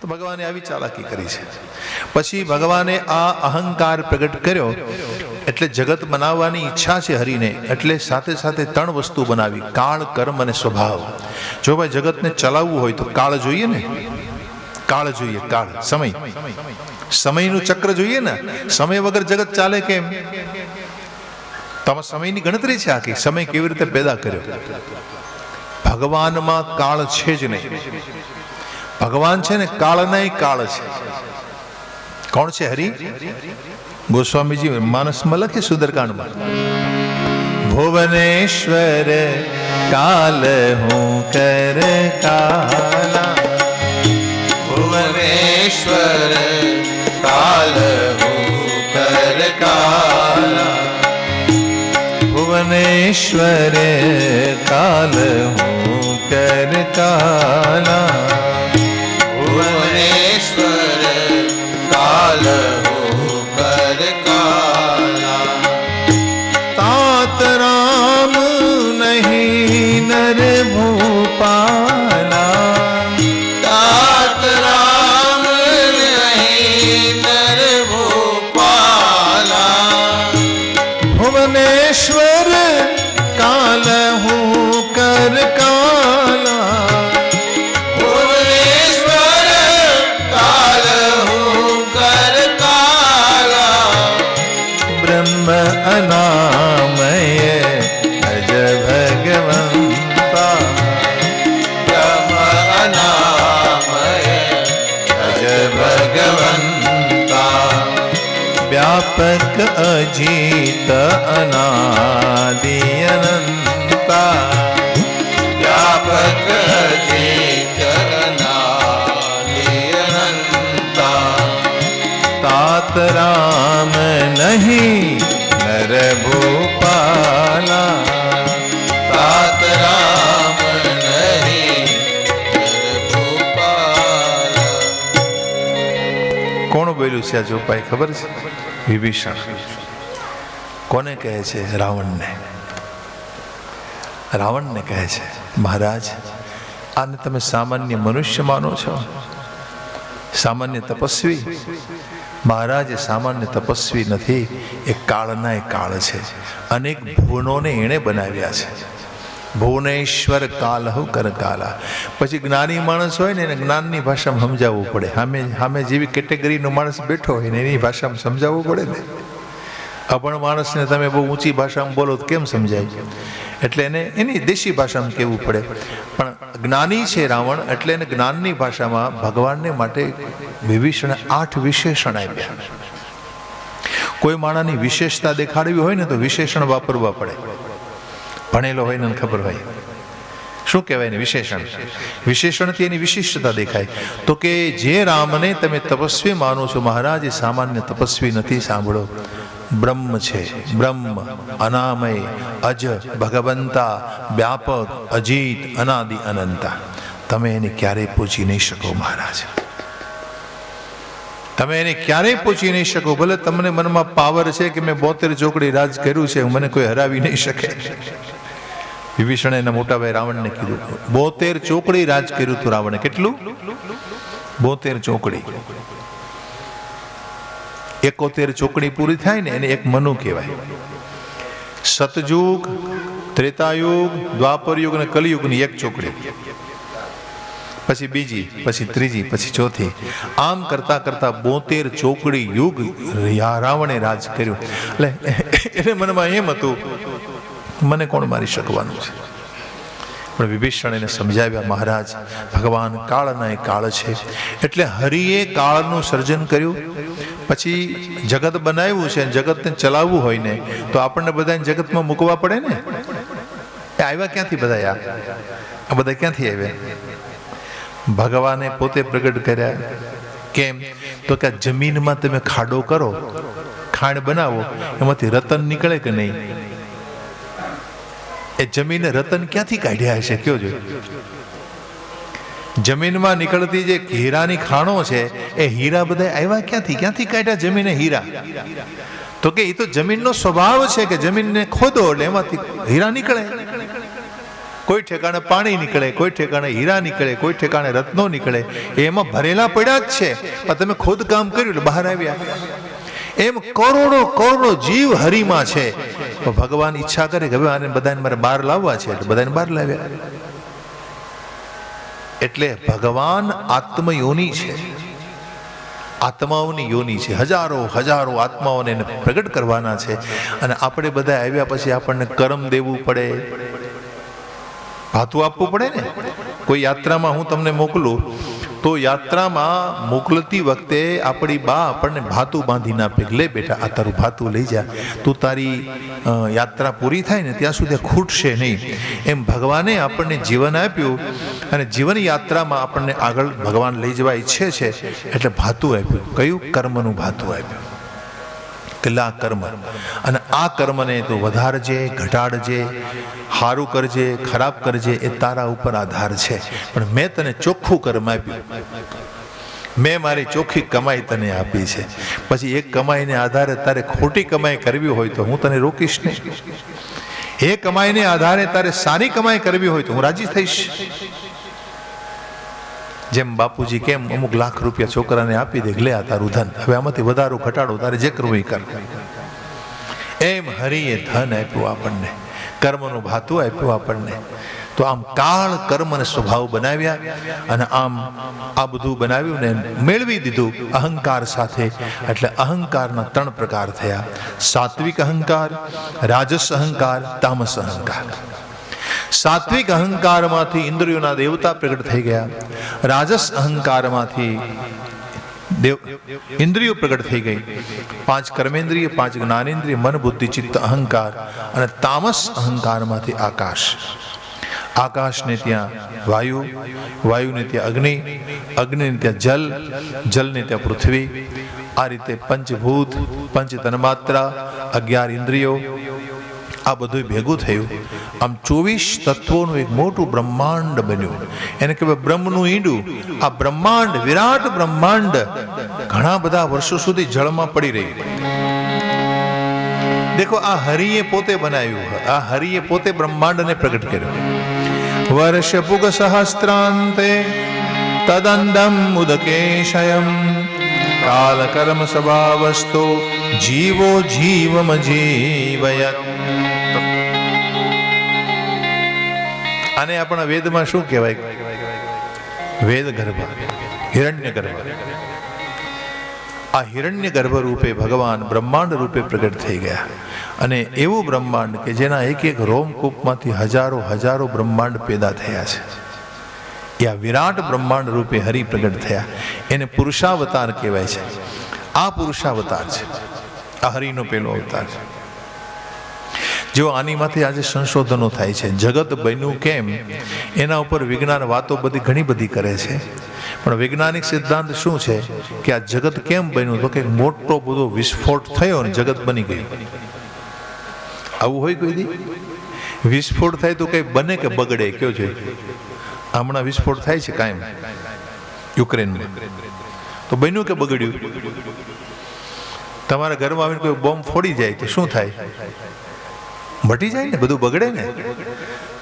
તો ભગવાને આવી ચાલાકી કરી છે. પછી ભગવાને આ અહંકાર પ્રગટ કર્યો એટલે જગત બનાવવાની ઈચ્છા છે હરિને, એટલે સાથે સાથે ત્રણ વસ્તુ બનાવી: કાળ, કર્મ અને સ્વભાવ. જો ભાઈ જગતને ચલાવવું હોય તો કાળ જોઈએ ને, કાળ જોઈએ, કાળ, સમય, સમયનું ચક્ર જોઈએ ને. સમય વગર જગત ચાલે કેમ? તમારા સમયની ગણતરી છે આખી, સમય કેવી રીતે પેદા કર્યો. ભગવાનમાં કાળ છે જ નહીં. ભગવાન છે ને કાળના કાળ છે. કોણ છે? હરિ. ગોસ્વામીજી માનસમાં લખે સુંદરકાંડમાં, ભુવનેશ્વર કાલ હું કર કાલા, ભુવનેશ્વર કાલ હું કર કાલા, ભુવનેશ્વર કાલ હું કર કાલા, ભુવનેશ્વર કાલ હું કર કાલા. तात राम नहीं नर भूपाला, तात રામ નહીં નર ભૂપાલા, भुवनेश्वर काल हूँ कर काला, ભુવનેશ્વર કાલ હું કર કાલા, ब्रह्म अनामय अज भगवंता, બ્રહ્મ અનામય અજ ભગવંતા, व्यापक अजीत अनादि अनंता, વ્યાપક અજીત અનાદિ અનંતા, तात राम नहीं नर भूपाला, तात રામ નહીં નર ભૂપાલા. કોણ બોલ્યું છે આ ચોપાઈ ખબર છે? વિભીષણ. કોને કહે છે? રાવણને. રાવણને કહે છે, મહારાજ આને તમે સામાન્ય મનુષ્ય માનો છો? સામાન્ય તપસ્વી? મહારાજ એ સામાન્ય તપસ્વી નથી, એ કાળના એ કાળ છે. અનેક ભુવનોને એણે બનાવ્યા છે. ભુવનેશ્વર કાલહુ કર કાલા. પછી જ્ઞાની માણસ હોય ને એને જ્ઞાનની ભાષામાં સમજાવવું પડે. સામે જેવી કેટેગરીનો માણસ બેઠો હોય ને એની ભાષામાં સમજાવવું પડે ને. અભણ માણસને તમે બહુ ઊંચી ભાષામાં બોલો તો કેમ સમજાય? એટલે એને એની દેશી ભાષામાં કહેવું પડે. પણ જ્ઞાની છે રાવણ, એટલે એને જ્ઞાનની ભાષામાં ભગવાનને માટે વિભીષણે 8 વિશેષણ આપ્યા. કોઈ માણસની વિશેષતા દેખાડવી હોય ને તો વિશેષણ વાપરવા પડે. ભણેલો હોય ને ખબર હોય શું કહેવાય ને વિશેષણ. વિશેષણથી એની વિશિષ્ટતા દેખાય. તો કે જે રામને તમે તપસ્વી માનો છો, મહારાજ એ સામાન્ય તપસ્વી નથી. સાંભળો, બ્રહ્મ છે, બ્રહ્મ અનામય અજ ભગવંતા, વ્યાપક અજીત અનાદિ અનંતા. તમે એને ક્યારેય પૂછી નહીં શકો મહારાજ. તમે એને ક્યારેય પૂછી નહીં શકો. ભલે તમને મનમાં પાવર છે કે મેં 72 ચોકડી રાજ કર્યું છે, મને કોઈ હરાવી નહીં શકે. વિભીષણે એના મોટા ભાઈ રાવણને કીધું, 72 ચોકડી રાજ કર્યું હતું રાવણે. કેટલું? 72 ચોકડી. 71 ચોકડી પૂરી થાય ને એને એક મનુ કહેવાય. સતયુગ, ત્રેતાયુગ, દ્વાપર યુગ અને કલિયુગની એક ચોકડી, પછી બીજી, પછી ત્રીજી, પછી ચોથી. આમ કરતા કરતા 72 ચોકડી યુગ રાવણે રાજ કર્યું. એટલે એને મનમાં એમ હતું મને કોણ મારી શકવાનું છે. પણ વિભીષણ એને સમજાવ્યા, મહારાજ ભગવાન કાળના એ કાળ છે. એટલે હરિએ કાળનું સર્જન કર્યું. પછી જગત બનાવ્યું છે. જગતને ચલાવવું હોય ને તો આપણને બધાને જગતમાં મૂકવા પડે ને. એ આવ્યા ક્યાંથી બધા? આ બધા ક્યાંથી આવ્યા? ભગવાને પોતે પ્રગટ કર્યા. કેમ? તો કે જમીનમાં તમે ખાડો કરો, ખાણ બનાવો, એમાંથી રતન નીકળે કે નહીં? એ જમીને રતન ક્યાંથી કાઢ્યા હશે? કયો જો. જમીનમાં નીકળતી જે હીરાની ખાણો છે એ હીરા બધા આવ્યા ક્યાંથી? ક્યાંથી કાઢ્યા જમીને હીરા? તો કે એ તો જમીનનો સ્વભાવ છે કે જમીનને ખોદો એટલે એમાંથી હીરા નીકળે. કોઈ ઠેકાણે પાણી નીકળે, કોઈ ઠેકાણે હીરા નીકળે, કોઈ ઠેકાણે રત્નો નીકળે, એમાં ભરેલા પડ્યા જ છે, પણ તમે ખુદ કામ કર્યું એટલે બહાર આવ્યા. એમ કરોડો કરોડો જીવ હરિમાં છે, તો ભગવાન ઈચ્છા કરે કે હવે આને બધાને મારે બહાર લાવવા છે એટલે બધાને બહાર લાવ્યા. એટલે ભગવાન આત્મયોની છે, આત્માઓની યોની છે. હજારો હજારો આત્માઓને એને પ્રગટ કરવાના છે. અને આપણે બધા આવ્યા પછી આપણને કર્મ દેવું પડે, ભાતું આપવું પડે ને. કોઈ યાત્રામાં હું તમને મોકલું તો યાત્રામાં મોકલતી વખતે આપણી બા આપણને ભાતું બાંધીને આપે, લે બેટા આ તારું ભાતું લઈ જા, તું તારી યાત્રા પૂરી થાય ને ત્યાં સુધી ખૂટશે નહીં. એમ ભગવાને આપણને જીવન આપ્યું અને જીવન યાત્રામાં આપણને આગળ ભગવાન લઈ જવા ઈચ્છે છે એટલે ભાતું આપ્યું. કયું? કર્મનું ભાતું આપ્યું. કેટલા કર્મ, અને આ કર્મને તું વધારજે, ઘટાડજે, સારું કરજે, ખરાબ કરજે, એ તારા ઉપર આધાર છે. પણ મેં તને ચોખ્ખું કર્મ આપ્યું, મેં મારી ચોખ્ખી કમાઈ તને આપી છે. પછી એક કમાઈને આધારે તારે ખોટી કમાઈ કરવી હોય તો હું તને રોકીશ નહીં. એ કમાઈને આધારે તારે સારી કમાઈ કરવી હોય તો હું રાજી થઈશ. જેમ બાપુજી કેમ અમુક લાખ રૂપિયા છોકરાને આપી દે, લે આ તારું ધન, હવે આમાંથી વધારો ઘટાડો તારે જે કરવું એ કર. એમ હરિએ ધન આપ્યું આપણને, કર્મનું ભાતું આપ્યું આપણને. તો આમ કાળ કર્મને સ્વભાવ બનાવ્યા અને આમ આ બધું બનાવ્યું ને મેળવી દીધું અહંકાર સાથે. એટલે અહંકારના 3 પ્રકાર થયા: સાત્વિક અહંકાર, રાજસ અહંકાર, તામસ અહંકાર. સાત્વિક અહંકારમાંથી ઇન્દ્રિયોના દેવતા પ્રગટ થઈ ગયા. રાજસ અહંકારમાંથી ઇન્દ્રિયો પ્રગટ થઈ ગઈ. 5 કર્મેન્દ્રિય, 5 જ્ઞાનેન્દ્રિય, મન, બુદ્ધિ, ચિત્ત, અહંકાર. અને તામસ અહંકારમાંથી આકાશ. આકાશને ત્યાં વાયુ, વાયુને ત્યાં અગ્નિ, અગ્નિને ત્યાં જલ, જલને ત્યાં પૃથ્વી. આ રીતે પંચભૂત, પંચ તન્માત્રા, 11 ઇન્દ્રિયો, આ બધું ભેગું થયું. આમ 24 તત્વોનું એક મોટું બ્રહ્માંડ બન્યું. એને કહેવાય બ્રહ્મનું ઈંડું. આ બ્રહ્માંડ, વિરાટ બ્રહ્માંડ ઘણા બધા વર્ષો સુધી જળમાં પડી રહ્યું. દેખો, આ હરિએ પોતે બનાવ્યું, આ હરિએ પોતે બ્રહ્માંડને પ્રગટ કર્યો. વર્ષ પુગ સહસ્ત્રાંતે તદંદમ ઉદકેશયમ કાલ કર્મ સ્વભાવસ્તો જીવો જીવમ જીવયત. આને આપણા વેદમાં શું કહેવાય? વેદ ગર્ભ, હિરણ્ય ગર્ભ. આ હિરણ્ય ગર્ભ રૂપે ભગવાન બ્રહ્માંડ રૂપે પ્રગટ થઈ ગયા. અને એવું બ્રહ્માંડ કે જેના એક એક રોમકૂપમાંથી હજારો હજારો બ્રહ્માંડ પેદા થયા છે. એ આ વિરાટ બ્રહ્માંડ રૂપે હરિ પ્રગટ થયા. એને પુરુષાવતાર કહેવાય છે. આ પુરુષાવતાર છે, આ હરિનો પેલો અવતાર છે. જો આનીમાંથી આજે સંશોધનો થાય છે, જગત બન્યું કેમ એના ઉપર વિજ્ઞાન વાતો બધી ઘણી બધી કરે છે. પણ વૈજ્ઞાનિક સિદ્ધાંત શું છે કે આ જગત કેમ બન્યું? તો કે મોટો બધો વિસ્ફોટ થયો ને જગત બની ગયું. આવું હોય કોઈ દી? વિસ્ફોટ થાય તો કઈ બને કે બગડે? કયો છે? હમણાં વિસ્ફોટ થાય છે કાયમ યુક્રેનમાં, તો બન્યું કે બગડ્યું? તમારા ઘરમાં આવીને કોઈ બોમ્બ ફોડી જાય તો શું થાય? મટી જાય ને, બધું બગડે ને.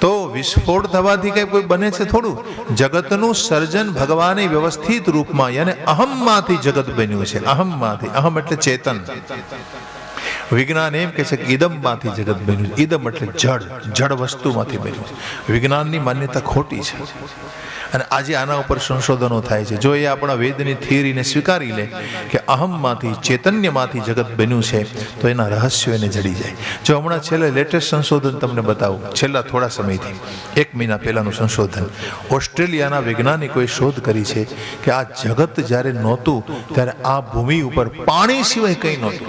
તો વિસ્ફોટ થવાથી કઈ કોઈ બને છે થોડું? જગતનું સર્જન ભગવાને વ્યવસ્થિત રૂપમાં, યાને અહમમાંથી જગત બન્યું છે. અહમમાંથી, અહમ એટલે ચેતન. વિજ્ઞાન એમ કહે છે કે ઇદમમાંથી જગત બન્યું છે. ઇદમ એટલે જડ, જડ વસ્તુમાંથી બન્યું છે. વિજ્ઞાનની માન્યતા ખોટી છે. અને આજે આના ઉપર સંશોધનો થાય છે. જો એ આપણા વેદની થિયરીને સ્વીકારી લે કે અહમમાંથી, ચૈતન્યમાંથી જગત બન્યું છે, તો એના રહસ્યો એને જડી જાય. જો હમણાં છેલ્લે લેટેસ્ટ સંશોધન તમને બતાવું, છેલ્લા થોડા સમયથી, 1 મહિના પહેલાનું સંશોધન, ઓસ્ટ્રેલિયાના વૈજ્ઞાનિકોએ શોધ કરી છે કે આ જગત જ્યારે નહોતું ત્યારે આ ભૂમિ ઉપર પાણી સિવાય કંઈ નહોતું.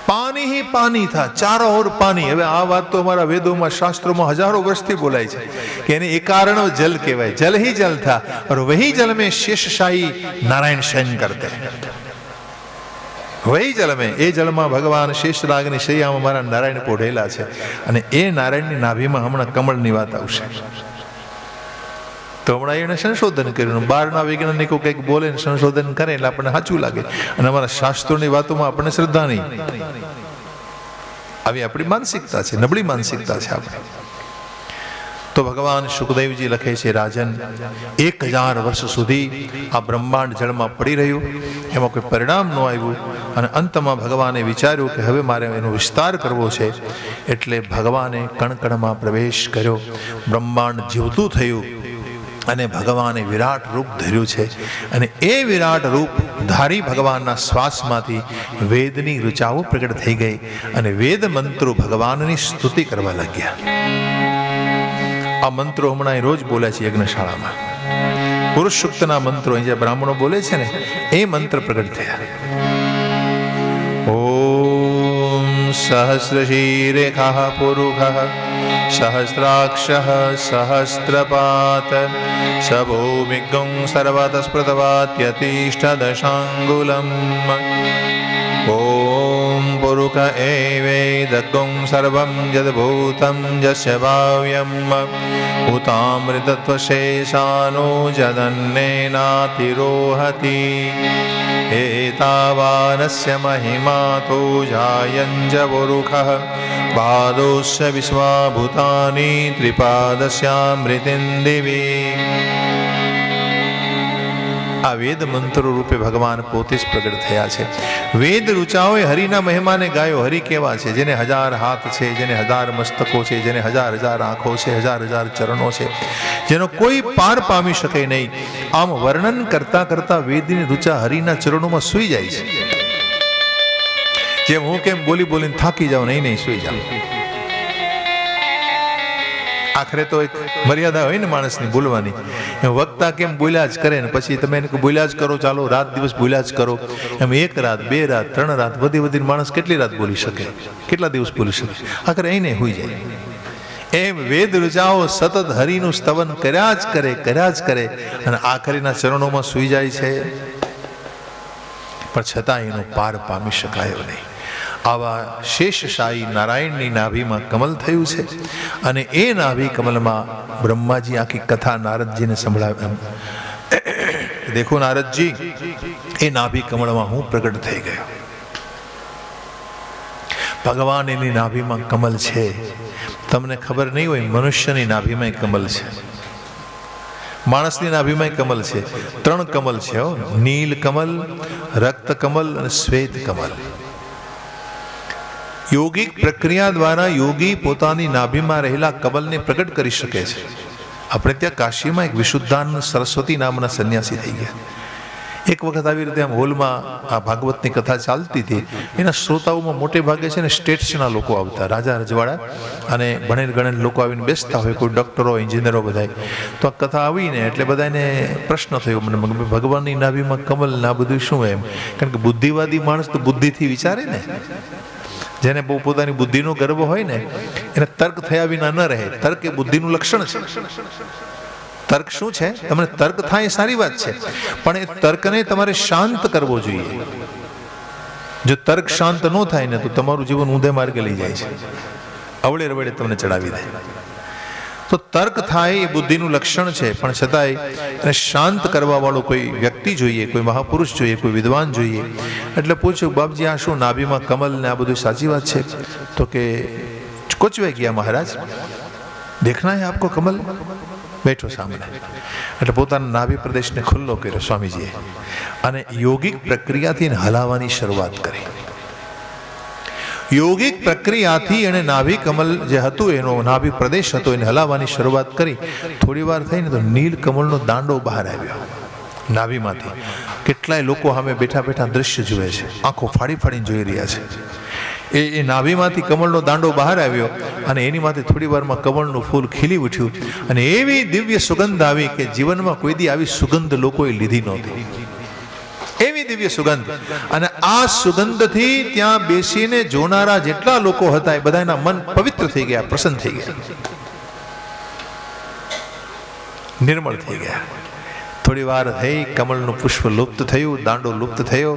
પાણી ही पानी था, चारों ओर पानी. હવે આ વાત તો અમારા વેદોમાં, શાસ્ત્રોમાં હજારો વર્ષથી બોલાય છે કે એને એકારણ જલ કહેવાય. જલ ही जल था और वही जल में शेषशाही नारायण शयन करते हैं. वही जल में, એ જલમાં ભગવાન શેષરાગની શૈયામાં મારા નારાયણ પોઢેલા છે. અને એ નારાયણની નાભીમાં હમણાં કમળની વાત આવશે. તો હમણાં એને સંશોધન કર્યું. બહારના વૈજ્ઞાનિકો કંઈક બોલે ને સંશોધન કરે એટલે આપણને સાચું લાગે, અને અમારા શાસ્ત્રોની વાતોમાં આપણને શ્રદ્ધા નહીં. આવી આપણી માનસિકતા છે, નબળી માનસિકતા છે આપણી. તો ભગવાન સુખદેવજી લખે છે, રાજન 1000 વર્ષ સુધી આ બ્રહ્માંડ જળમાં પડી રહ્યું, એમાં કોઈ પરિણામ ન આવ્યું, અને અંતમાં ભગવાને વિચાર્યું કે હવે મારે એનો વિસ્તાર કરવો છે, એટલે ભગવાને કણકણમાં પ્રવેશ કર્યો, બ્રહ્માંડ જીવતું થયું, અને ભગવાને વિરાટ રૂપ ધર્યું છે, અને એ વિરાટ રૂપ ધારી ભગવાનના શ્વાસમાંથી વેદની ઋચાઓ પ્રગટ થઈ ગઈ, અને વેદ મંત્રો ભગવાનની સ્તુતિ કરવા લાગ્યા. આ મંત્રો હમણાં રોજ બોલે છે યજ્ઞશાળામાં, પુરુષ સૂક્તના મંત્રો જે બ્રાહ્મણો બોલે છે ને એ મંત્ર પ્રગટ થયા. ઓમ સહસ્રશીરેખા પુરુષ સહસ્રાક્ષ સહસ્રપાત સભૌમિગં સર્વતસ્પૃતવાત્યતિષ્ઠદશાંગુલમ. ઓમ પુરુષ એવૈદગં સર્વં યદ્ભૂतं યસ્ય ભાવ્યં ઉતામૃતત્વશેષાનો જદન્નેનાતિરોહતિ. એતાવાનસ્ય મહિમાતો જાયં જ પુરુષઃ પાદોસ્ય વિશ્વાભૂતાની ત્રિપાદસ્યામૃતિં દિવી. આ વેદ મંત્રો રૂપે ભગવાન પોતે જ પ્રગટ થયા છે. વેદ ઋચાઓએ હરિના મહિમાને ગાયો. હરિ કેવા છે? જેને 1000 હાથ છે, જેને 1000 મસ્તકો છે, જેને 1000 આંખો છે, 1000 ચરણો છે, જેનો કોઈ પાર પામી શકે નહીં. આમ વર્ણન કરતા કરતા વેદની ઋચા હરિના ચરણોમાં સૂઈ જાય છે. જેમ હું કેમ બોલી બોલીને થાકી જાઉં, નહીં સૂઈ જાઉં. આખરે તો એક મર્યાદા હોય ને માણસની બોલવાની. એમ વક્તા કેમ બોલ્યા જ કરે ને પછી તમે એને બોલ્યા જ કરો, ચાલો રાત દિવસ બોલ્યા જ કરો. એમ 1 રાત 2 રાત 3 રાત વધી માણસ કેટલી રાત બોલી શકે, કેટલા દિવસ બોલી શકે? આખરે અહીં હોઈ જાય. એમ વેદ ઋચાઓ સતત હરિનું સ્તવન કર્યા જ કરે, અને આખરીના ચરણોમાં સૂઈ જાય છે, પણ છતાં એનો પાર પામી શકાયો નહીં. આવા શેષશાહી નારાયણની નાભીમાં કમલ થયું છે, અને એ નાભી કમલમાં બ્રહ્માજી આખી કથા નારદજીને સંભળાવી. દેખો નારદજી, એ નાભી કમળમાં હું પ્રગટ થઈ ગયો. ભગવાન એની નાભીમાં કમલ છે. તમને ખબર નહીં હોય, મનુષ્યની નાભીમાં કમલ છે, માણસની નાભીમાં કમલ છે. 3 કમલ છે, નીલ કમલ, રક્ત કમલ અને શ્વેત કમલ. યોગિક પ્રક્રિયા દ્વારા યોગી પોતાની નાભીમાં રહેલા કમલને પ્રગટ કરી શકે છે. આપણે ત્યાં કાશીમાં એક વિશુદ્ધાનંદ સરસ્વતી નામના સંન્યાસી થઈ ગયા. એક વખત આવી રીતે આમ હોલમાં આ ભાગવતની કથા ચાલતી હતી. એના શ્રોતાઓમાં મોટે ભાગે છે ને સ્ટેટ્સના લોકો આવતા, રાજા રજવાડા અને ભણેલ ગણેલ લોકો આવીને બેસતા હોય, કોઈ ડૉક્ટરો એન્જિનિયરો બધા. તો આ કથા આવીને એટલે બધાને પ્રશ્ન થયો, મને ભગવાનની નાભીમાં કમલ ના બધું શું એમ? કારણ કે બુદ્ધિવાદી માણસ તો બુદ્ધિથી વિચારે ને. જેને બહુ પોતાની બુદ્ધિનો ગર્વ હોય ને એને તર્ક થયા વિના ન રહે. તર્ક એ બુદ્ધિનું લક્ષણ છે. તર્ક શું છે? તમને તર્ક થાય એ સારી વાત છે, પણ એ તર્કને તમારે શાંત કરવો જોઈએ. જો તર્ક શાંત ન થાય ને તો તમારું જીવન ઊંધે માર્ગે લઈ જાય છે, અવળે રવળે તમને ચડાવી દે. તો તર્ક થાય એ બુદ્ધિનું લક્ષણ છે, પણ છતાંય એને શાંત કરવા વાળો કોઈ વ્યક્તિ જોઈએ, કોઈ મહાપુરુષ જોઈએ, કોઈ વિદ્વાન જોઈએ. એટલે પૂછ્યું, બાપજી આ શું નાભીમાં કમલ ને આ બધું સાચી વાત છે? તો કે કોચવે ગયા મહારાજ, દેખના હે આપકો કમલ. બેઠો સામે, એટલે પોતાના નાભી પ્રદેશને ખુલ્લો કર્યો સ્વામીજીએ, અને યોગિક પ્રક્રિયાથી હલાવવાની શરૂઆત કરી. યોગિક પ્રક્રિયાથી એને નાભી કમલ જે હતું, એનો નાભી પ્રદેશ હતો, એને હલાવવાની શરૂઆત કરી. થોડી વાર થઈને તો નીલ કમળનો દાંડો બહાર આવ્યો નાભીમાંથી. કેટલાય લોકો સામે બેઠા બેઠા દ્રશ્ય જુએ છે, આંખો ફાડી ફાડીને જોઈ રહ્યા છે. એ નાભીમાંથી કમળનો દાંડો બહાર આવ્યો, અને એની માથે થોડી વારમાં કમળનું ફૂલ ખીલી ઉઠ્યું, અને એવી દિવ્ય સુગંધ આવી કે જીવનમાં કોઈ દી આવી સુગંધ લોકોએ લીધી નહોતી. એવી દિવ્ય સુગંધ. અને આ સુગંધથી ત્યાં બેસીને જોનારા જેટલા લોકો હતા એ બધાના મન પવિત્ર થઈ ગયા, પ્રસન્ન થઈ ગયા, નિર્મળ થઈ ગયા. થોડી વાર થઈ, કમળનું પુષ્પ લુપ્ત થયું, દાંડો લુપ્ત થયો.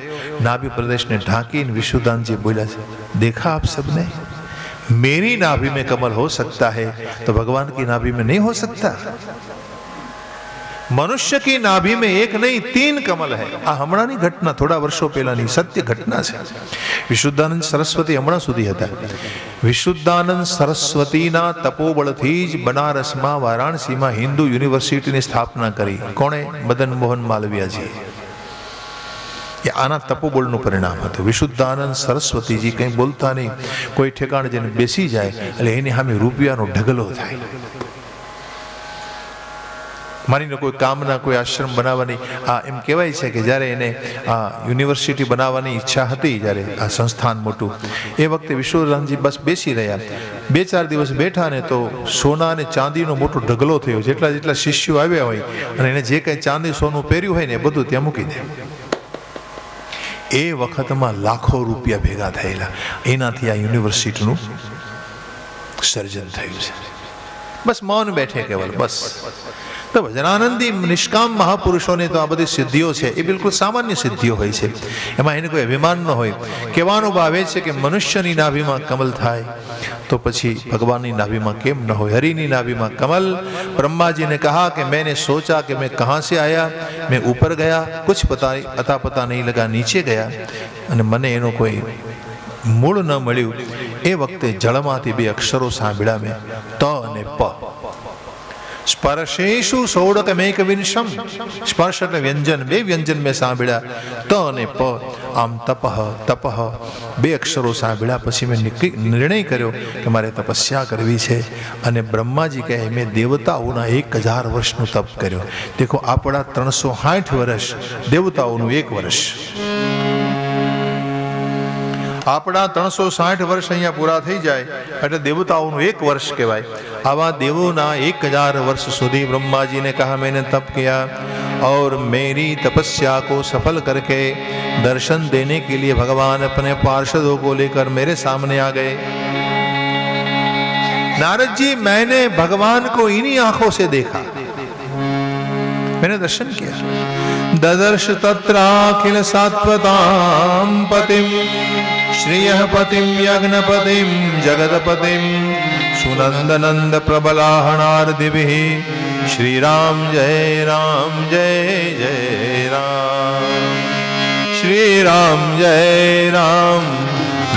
નાભી પ્રદેશને ઢાંકીને વિશુદ્ધાનંદજી બોલ્યા છે, देखा आप सबने, मेरी नाभि में कमल हो सकता है तो भगवान की नाभि में नहीं हो सकता? मनुष्य की नाभि में एक नहीं 3 कमल है। આ હમણાંની ઘટના, થોડા વર્ષો પહેલાની સત્ય ઘટના છે। વિશુદ્ધાનંદ સરસ્વતી હમણાં સુધી હતા। વિશુદ્ધાનંદ સરસ્વતીના તપોબળથી જ બનારસમાં, વારાણસીમાં હિન્દુ યુનિવર્સિટીની સ્થાપના કરી। કોણે? મદન મોહન માલવીયાજી। એ આના તપોબળનું પરિણામ હતું। વિશુદ્ધાનંદ સરસ્વતીજી કંઈ બોલતા નહીં, કોઈ ઠેકાણે જઈને બેસી જાય એટલે એની સામે રૂપિયાનો ઢગલો થાય। માનીને કોઈ કામના, કોઈ આશ્રમ બનાવવાની, આ એમ કહેવાય છે કે જ્યારે એને આ યુનિવર્સિટી બનાવવાની ઈચ્છા હતી, જ્યારે આ સંસ્થાન મોટું, એ વખતે વિશ્વરાનંદજી બસ બેસી રહ્યા। 2-4 દિવસ બેઠા ને તો સોના અને ચાંદીનો મોટો ઢગલો થયો। જેટલા જેટલા શિષ્યો આવ્યા હોય અને એને જે કંઈ ચાંદી સોનું પહેર્યું હોય ને એ બધું ત્યાં મૂકી દે। એ વખતમાં લાખો રૂપિયા ભેગા થયેલા। એનાથી આ યુનિવર્સિટીનું સર્જન થયું છે। બસ મૌન બેઠે કેવલ, બસ। તો ભજનાનંદી નિષ્કામ મહાપુરુષોને તો આ બધી સિદ્ધિઓ છે એ બિલકુલ સામાન્ય સિદ્ધિઓ હોય છે, એમાં એને કોઈ અભિમાન ન હોય। કહેવાનો ભાવ એ છે કે મનુષ્યની નાભીમાં કમલ થાય તો પછી ભગવાનની નાભીમાં કેમ ન હોય? હરિની નાભીમાં કમલ। ब्रह्मा जी ने कहा कि मैंने सोचा कि मैं कहाँ से आया, मैं ऊपर गया, कुछ अता पता नहीं लगा, नीचे गया અને મને એનો કોઈ મૂળ ન મળ્યું। એ વખતે જળમાંથી 2 અક્ષરો સાંભળ્યા મેં, ત અને પ। સ્પર્શેશુ ષોડકમેક વિંશમ। સ્પર્શ એટલે વ્યંજન, 2 વ્યંજન મેં સાંભળ્યા, ત અને પ। આમ તપઃ તપઃ 2 અક્ષરો સાંભળ્યા પછી મેં નિર્ણય કર્યો કે મારે તપસ્યા કરવી છે। અને બ્રહ્માજી કહે મેં દેવતાઓના 1000 વર્ષનું તપ કર્યો। દેખો આપણા 360 વર્ષ, દેવતાઓનું 1 વર્ષ। આપણા 360 વર્ષ અહીંયા પૂરા થઈ જાય એટલે દેવતાઓનું 1 વર્ષ કહેવાય। આવા દેવોના 1000 वर्ष સુધી ब्रह्मा जी ने कहा मैंने तप किया और मेरी तपस्या को सफल करके दर्शन देने के लिए भगवान अपने पार्षदों को लेकर मेरे सामने आ गए। नारद जी, मैंने भगवान को इन्हीं आंखों से देखा, मैंने दर्शन किया। ददर्श तत्राखिल सात्वतां पतिं श्रियः पतिं यज्ञपतिं जगतपतिं सुनंदनंद प्रबलाहणार्दिभिः। श्री राम जय राम जय जय राम। श्री राम जय राम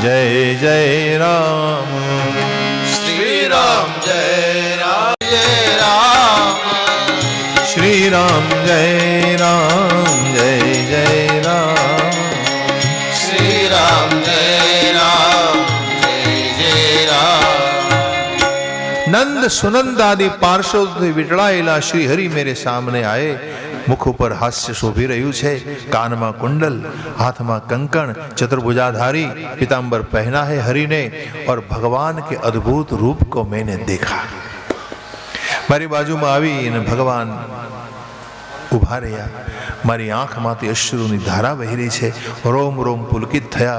जय जय राम। श्री राम जय राम जय राम। श्री राम जय राम जय जय राम। श्री राम जय राम जय जय राम। नंद सुनंद आदि पार्षदों विटड़ाયેલા श्री हरि मेरे सामने आए। मुख पर हास्य शोभी રહ્યું છે, કાનમાં कुंडल, हाथ में कंकण, चतुर्भुजाधारी पीताम्बर पहना है हरि ने। और भगवान के अद्भुत रूप को मैंने देखा। મારી બાજુમાં આવી અને ભગવાન ઊભા રહ્યા। મારી આંખમાંથી અશ્રુની ધારા વહી રહી છે। રોમ રોમ પુલકિત થયા।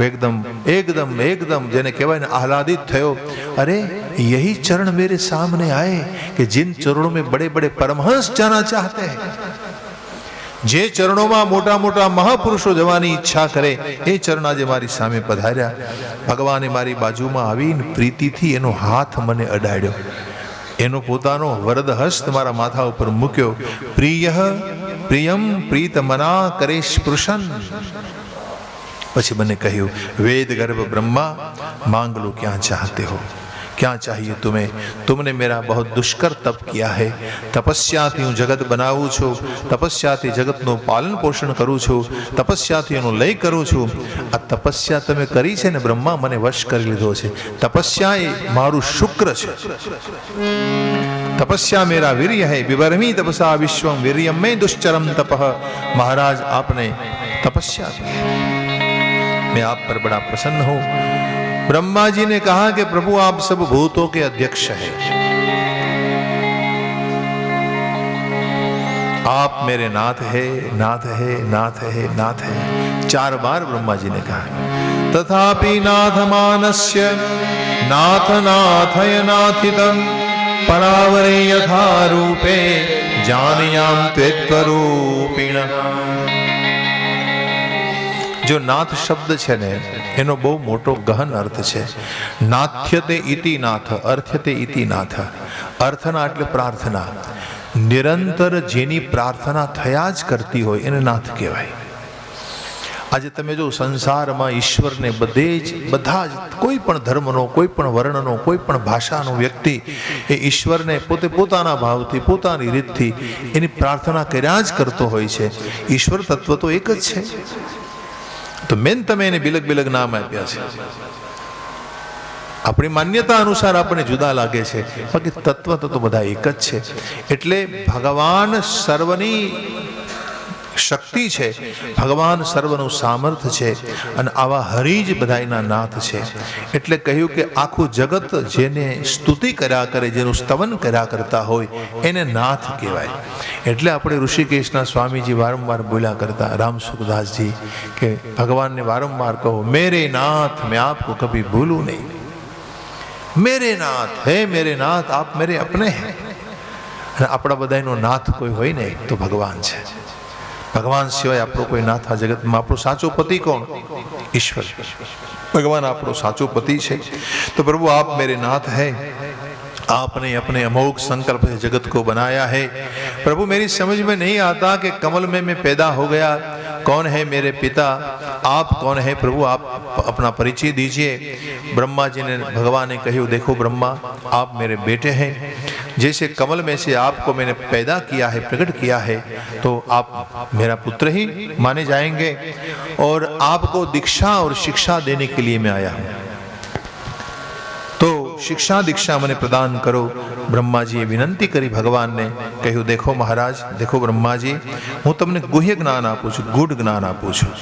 એકદમ એકદમ એકદમ જેને કહેવાય ને આહલાદિત થયો। अरे यही चरण मेरे सामने आए कि जिन चरणों में बड़े बड़े परमहंस जाना चाहते हैं। જે ચરણોમાં મોટા મોટા મહાપુરુષો જવાની ઈચ્છા કરે એ ચરણ આજે મારી સામે પધાર્યા। ભગવાને મારી બાજુમાં આવીને પ્રીતિથી એનો હાથ મને અડાડ્યો। એનો પોતાનો વરદ હસ્ત મારા માથા ઉપર મૂક્યો। પ્રિયઃ પ્રિયમ પ્રીતમના કરે સ્પૃશન। પછી મને કહ્યું, વેદ ગર્ભ બ્રહ્મા, मांग लो क्या चाहते हो, क्या चाहिए तुम्हें? तुमने मेरा बहुत दुष्कर तप किया है। तपस्याથી હું જગત બનાવું છું, તપસ્યાથી જગતનું પાલન પોષણ કરું છું, તપસ્યાથી એનો લય કરું છું। આ તપસ્યા તમે કરી છે ને બ્રહ્મા, મને વશ કરી લીધો છે। તપસ્યા એ મારું શુક્ર છે। तपस्या मेरा वीर्य है। विवरमी तपसा विश्वम वीर्यम में दुश्चरम तपः। महाराज आपने तपस्या की, मैं आप पर बड़ा प्रसन्न हूं। ब्रह्मा जी ने कहा कि प्रभु आप सब भूतों के अध्यक्ष हैं, आप मेरे नाथ है, नाथ है, नाथ है, नाथ है। 4 बार ब्रह्मा जी ने कहा। तथापि नाथ मानस्य नाथ नाथय नाथितम परावरे यथा रूपे जानियाम त्वेत्वरूपिण। जो नाथ शब्द है ने एनो बहु मोटो गहन अर्थ है। नाथ्यते इति नाथ, अर्थ्यते इति नाथ। अर्थना એટલે प्रार्थना। નિરંતર જેની પ્રાર્થના થયા જ કરતી હોય એને નાથ કહેવાય. આજે તમે જો સંસારમાં ઈશ્વરને બધા જ કોઈ પણ ધર્મનો, કોઈ પણ વર્ણનો, કોઈ પણ ભાષાનો વ્યક્તિ એ ઈશ્વરને પોતે પોતાના ભાવથી, પોતાની રીતથી એની પ્રાર્થના કર્યા જ કરતો હોય છે. ઈશ્વર તત્વ તો એક જ છે. તો મેન તમે એને બિલગ બિલગ નામ આપ્યા છે. આપણી માન્યતા અનુસાર આપણને જુદા લાગે છે, બાકી તત્વ તો બધા એક જ છે. એટલે ભગવાન સર્વની શક્તિ છે, ભગવાન સર્વનું સામર્થ્ય છે, અને આવા હરિ જ બધાયના નાથ છે. એટલે કહ્યું કે આખું જગત જેને સ્તુતિ કર્યા કરે, જેનું સ્તવન કર્યા કરતા હોય એને નાથ કહેવાય. એટલે આપણે ઋષિકેશના સ્વામીજી વારંવાર બોલ્યા કરતા, રામ સુખદાસજી, કે ભગવાનને વારંવાર કહો, મેરે નાથ મેં આપકો કભી ભૂલું નહીં. મેરે નાથ હે, મેરે નાથ આપ મેરે અપને હૈ. અને આપણા બધાનો નાથ કોઈ હોય ને તો ભગવાન છે. ભગવાન સિવાય આપણો કોઈ નાથ આ જગતમાં. આપણો સાચો પતિ કોણ? ઈશ્વર. ભગવાન આપણો સાચો પતિ છે. તો પ્રભુ આપ મેરે નાથ હૈ, आपने अपने अमोघ संकल्प से जगत को बनाया है. प्रभु मेरी समझ में नहीं आता कि कमल में मैं पैदा हो गया, कौन है मेरे पिता, आप कौन है प्रभु, आप अपना परिचय दीजिए. ब्रह्मा जी ने भगवान ने कही, देखो ब्रह्मा आप मेरे बेटे हैं, जैसे कमल में से आपको मैंने पैदा किया है, प्रकट किया है, तो आप मेरा पुत्र ही माने जाएंगे और आपको दीक्षा और शिक्षा देने के लिए मैं आया हूँ. तो शिक्षा दीक्षा मैंने प्रदान करो. ब्रह्मा जी विनंती करी भगवान ने. कहू, देखो महाराज, देखो ब्रह्मा जी, हूँ तमने गुह्य ज्ञान आपू छूं, गूढ़ ज्ञान आपू छूं,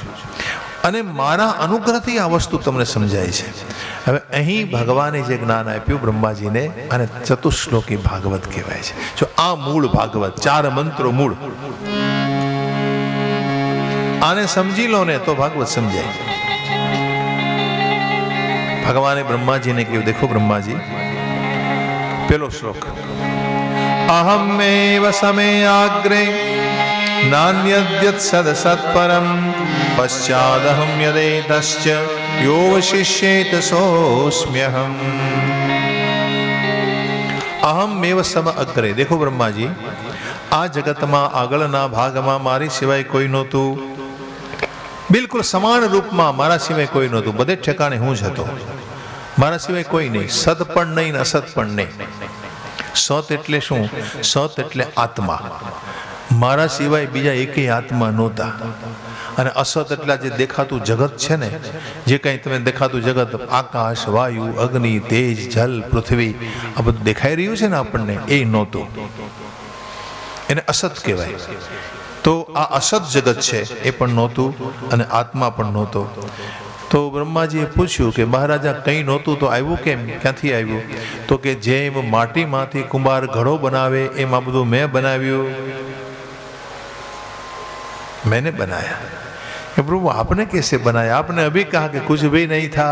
અને મારા અનુગ્રહથી આ વસ્તુ તમને સમજાય છે. હવે અહીં ભગવાને જે જ્ઞાન આપ્યું બ્રહ્માજીને, અને ચતુશ્લોકી ભાગવત કહેવાય છે. જો આ મૂળ ભાગવત, 4 મંત્રો મૂળ, આને સમજી લો ને તો ભાગવત સમજાય. ભગવાને બ્રહ્માજીને કહ્યું, દેખો બ્રહ્માજી, પેલો શ્લોક, અહમેવ સમયાગ્રે નાન્યદ્યત સદસત્પરમ પશ્ચાદહમ યદેતશ્ચ યોવશિષ્યેત સોસ્મ્યહમ. અહમેવ સમ અગ્રે. દેખો બ્રહ્માજી, આ જગતમાં આગળના ભાગમાં મારી સિવાય કોઈ નહોતું. બિલકુલ સમાન રૂપમાં મારા સિવાય કોઈ નહોતું. બધે ઠેકાણે હું જ હતો, મારા સિવાય કોઈ નહીં. સત પણ નહીં ને અસત પણ નહીં. સત એટલે શું? સત એટલે આત્મા. મારા સિવાય બીજા એકેય આત્મા નહોતા. અને અસત એટલે જે દેખાતું જગત છે ને, જે કંઈ તમે દેખાતું જગત, આકાશ, વાયુ, અગ્નિ, તેજ, જલ, પૃથ્વી, આ બધું દેખાઈ રહ્યું છે ને આપણને, એ નહોતું. એને અસત કહેવાય. તો આ અસત જગત છે એ પણ નહોતું, અને આત્મા પણ નહોતો. તો બ્રહ્માજીએ પૂછ્યું કે મહારાજા, કંઈ નહોતું તો આવ્યું કેમ, ક્યાંથી આવ્યું? તો કે જેમ માટીમાંથી કુંભાર ઘડો બનાવે એમ આ બધું મેં બનાવ્યું, मैंने बनाया. कि प्रभु आपने कैसे बनाया? आपने अभी कहा कि कुछ भी नहीं था,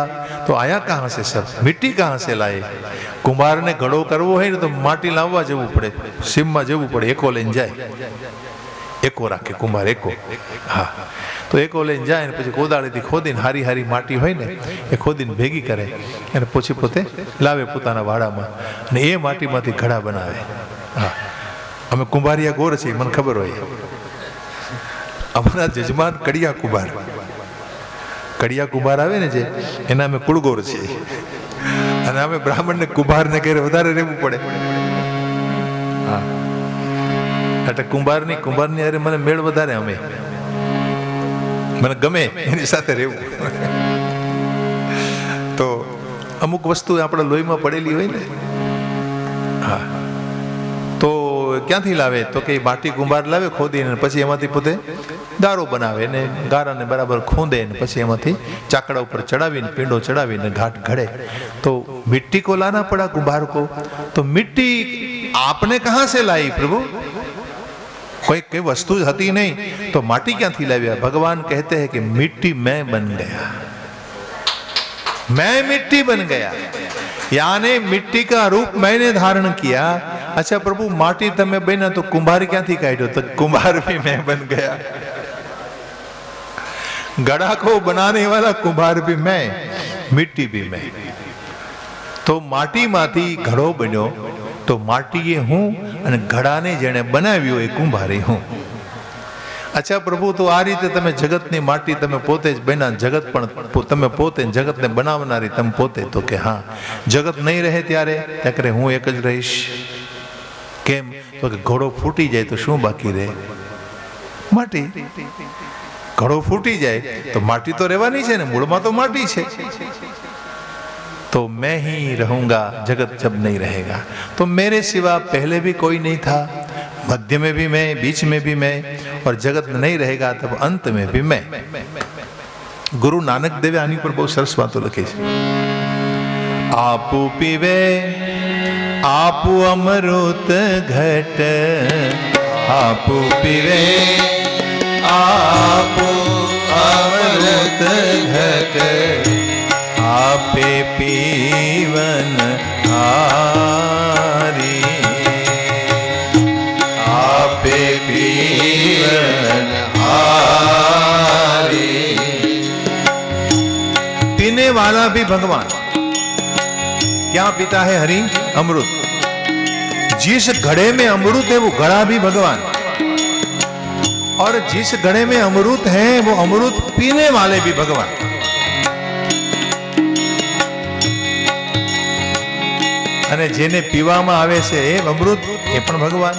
तो आया कहाँ से सब? मिट्टी कहाँ से लाए? कुंभार ने घड़ो करवो है तो माटी लाववा जवू पड़े, सीमમાં જવું પડે. એકો લઈને જાય, એકો રાખે કુંભાર, એકો. હા, તો એકો લઈને જાય ને પછી કોદાળીથી ખોદીને હારી હારી માટી હોય ને એ ખોદીને ભેગી કરે અને પછી પોતે લાવે પોતાના વાડામાં, અને એ માટીમાંથી ઘડા બનાવે. હા, અમે કુંભારિયા ગોર છીએ, મને ખબર હોય. અમારા જજમાન કડિયા કુંભાર, કડિયા કુંભાર આવે ને જે, એના અમે કુળગોર છીએ. અને અમે બ્રાહ્મણને કુંભારને ઘરે વધારે રહેવું પડે. હા, એટલે કુંભારની અરે મને મેળ વધારે, અમે મને ગમે એની સાથે રહેવું. તો અમુક વસ્તુ આપણા લોહીમાં પડેલી હોય ને. હા, તો ક્યાંથી લાવે? તો કે માટી કુંભાર લાવે ખોદીને, પછી એમાંથી પોતે ગારો બનાવે ને ગારાને બરાબર ખૂંદે ને પછી એમાંથી ચાકડા ઉપર ચડાવીને, પીંડો ચડાવીને ઘાટ ઘડે. તો મિટ્ટી કો લાના પડા कुम्हार को. तो मिट्टी आपने कहाँ से लाई प्रभु? कोई वस्तु हती नहीं, तो माटी क्याथी लाव्या? भगवान कहते हैं कि मिट्टी मैं बन गया, मैं मिट्टी बन गया, यानी मिट्टी का रूप मैंने धारण किया. अच्छा प्रभु, माटी तमे बना तो कुंभार क्याथी काढ्यो? तो कुंभार भी मैं बन गया. घड़ा को बनाने वाला कुंभार भी मैं, मिट्टी भी मैं. तो माटी माथी घड़ो बन्यो, તો માટી એ હું અને ઘડાને જેણે બનાવ્યો એ કુંભારી હું. અચ્છા પ્રભુ, તો આ રીતે તમે જગતની માટી તમે પોતે જ બન્યા, જગત પણ તમે પોતે, જગતને બનાવનારી તમે પોતે. તો કે હા, જગત નહીં રહે ત્યારે ત્યાં કરે હું એક જ રહીશ. કેમ? તો કે ઘોડો ફૂટી જાય તો શું બાકી રહે? માટી. ઘોડો ફૂટી જાય તો માટી તો રહેવાની છે ને, મૂળમાં તો માટી છે. तो मैं ही रहूंगा जगत जब नहीं रहेगा. तो मेरे सिवा पहले भी कोई नहीं था, मध्य में भी मैं, बीच में भी मैं, और जगत नहीं रहेगा तब अंत में भी मैं. गुरु नानक देवे आनी पर बहुत सरस बातों लखी है. आपू पीवे आपू अमृत घट, आपू पीवे आपू अमृत घट, आपे पीवन हारी, आपे पीवन हारी. पीने वाला भी भगवान. क्या पीता है हरि? अमृत. जिस घड़े में अमृत है वो घड़ा भी भगवान, और जिस घड़े में अमृत है वो अमृत पीने वाले भी भगवान. અને જેને પીવામાં આવે છે એ અમૃત, એ પણ ભગવાન.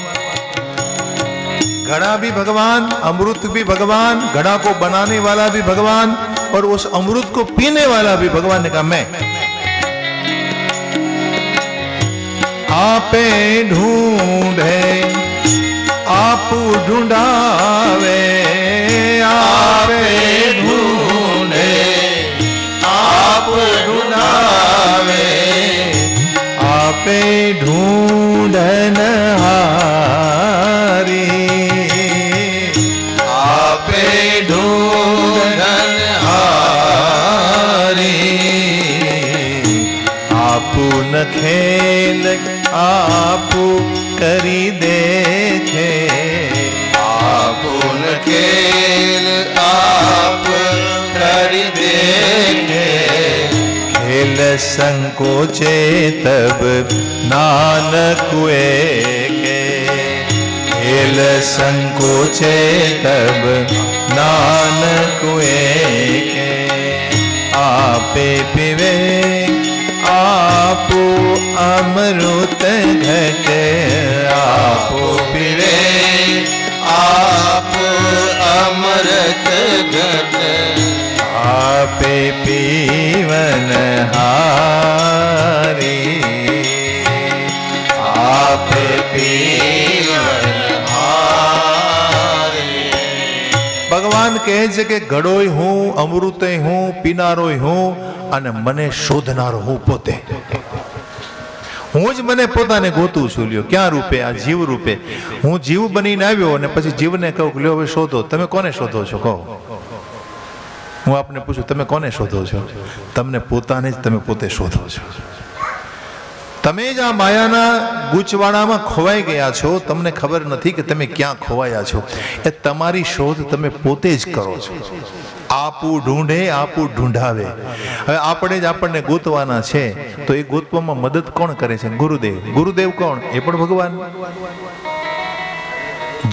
घड़ा भी भगवान, अमृत भी भगवान, घड़ा को बनाने वाला भी भगवान, और उस अमृत को पीने वाला भी भगवान ने कहा मैं. आपे ढूंढे आप ढूंढावे, आपे ढूंढे आप ढूंढावे, आपे ढूंढन हारी, आपे ढूंढन हारी. आपू न खेल आपू करी देखे, आपू न खेल आप करी देखे, खेल संकोचे तब नानक हुए के, खेल संकोचे तब नानक हुए के. आपे पीवे आपू अमृत घट, आपू पीवे आप अमृत घट, आपे पीवन हारी, आपे पीवन हारी. ભગવાન કહે છે કે ઘડોય હું, અમૃતય હું, પીનારોય હું, અને મને શોધનારો હું પોતે. હું જ મને પોતાને ગોતું છું. લ્યો ક્યાં રૂપે? આ જીવ રૂપે. હું જીવ બનીને આવ્યો અને પછી જીવને કહું કે લ્યો હવે શોધો. તમે કોને શોધો છો? કહો. હું આપને પૂછું, તમે કોને શોધો છો? તમને પોતાને જ તમે પોતે શોધો છો. તમે જ આ માયાના ગૂંચવાડામાં ખોવાઈ ગયા છો. તમને ખબર નથી કે તમે ક્યાં ખોવાયા છો. એ તમારી શોધ તમે પોતે જ કરો છો. આપું ઢૂંઢે આપું ઢૂંઢાવે. હવે આપણે જ આપણને ગોતવાના છે, તો એ ગોતવામાં મદદ કોણ કરે છે? ગુરુદેવ. ગુરુદેવ કોણ? એ પણ ભગવાન.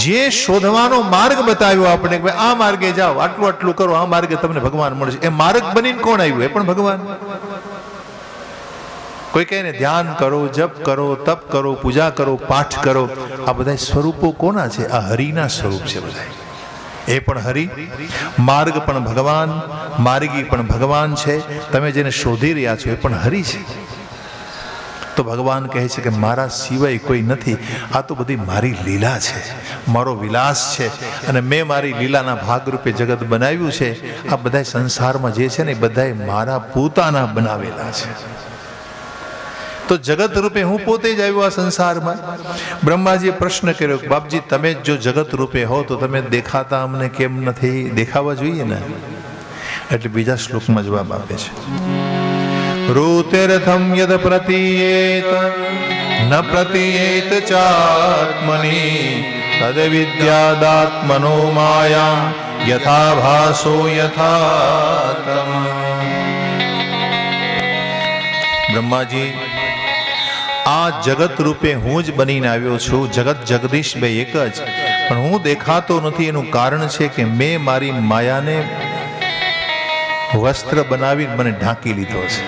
જે શોધવાનો માર્ગ બતાવ્યો આપણે કે આ માર્ગે જાઓ, આટલું આટલું કરો, આ માર્ગે તમને ભગવાન મળશે, એ માર્ગ બનીને કોણ આવ્યું? એ પણ ભગવાન. કોઈ કહે ને ધ્યાન કરો, જપ કરો, તપ કરો, પૂજા કરો, પાઠ કરો, આ બધા સ્વરૂપો કોના છે? આ હરિના સ્વરૂપ છે બધા. એ પણ હરિ, માર્ગ પણ ભગવાન, માર્ગી પણ ભગવાન છે. તમે જેને શોધી રહ્યા છો એ પણ હરિ છે. તો ભગવાન કહે છે કે મારા સિવાય કોઈ નથી. આ તો બધી મારી લીલા છે, મારો વિલાસ છે, અને મેં મારી લીલાના ભાગરૂપે જગત બનાવ્યું છે. આ બધા સંસારમાં જે છે ને એ બધા મારા પોતાના બનાવેલા છે. તો જગત રૂપે હું પોતે જ આવ્યો આ સંસારમાં. બ્રહ્માજીએ પ્રશ્ન કર્યો, બાપજી તમે જો જગત રૂપે હો તો તમે દેખાતા અમને કેમ નથી? દેખાવા જોઈએ ને. એટલે બીજા શ્લોકમાં જવાબ આપે છે, રૂતિરથમ યદ પ્રતીયેત ન પ્રતીયેત ચાત્મની તદ વિદ્યાદાત્મનો માયા યથા ભાસો યથાતમ. બ્રહ્માજી આ જગત રૂપે હું જ બનીને આવ્યો છું. જગત જગદીશ બે એક જ, પણ હું દેખાતો નથી. એનું કારણ છે કે મેં મારી માયાને વસ્ત્ર બનાવી મને ઢાંકી લીધો છે.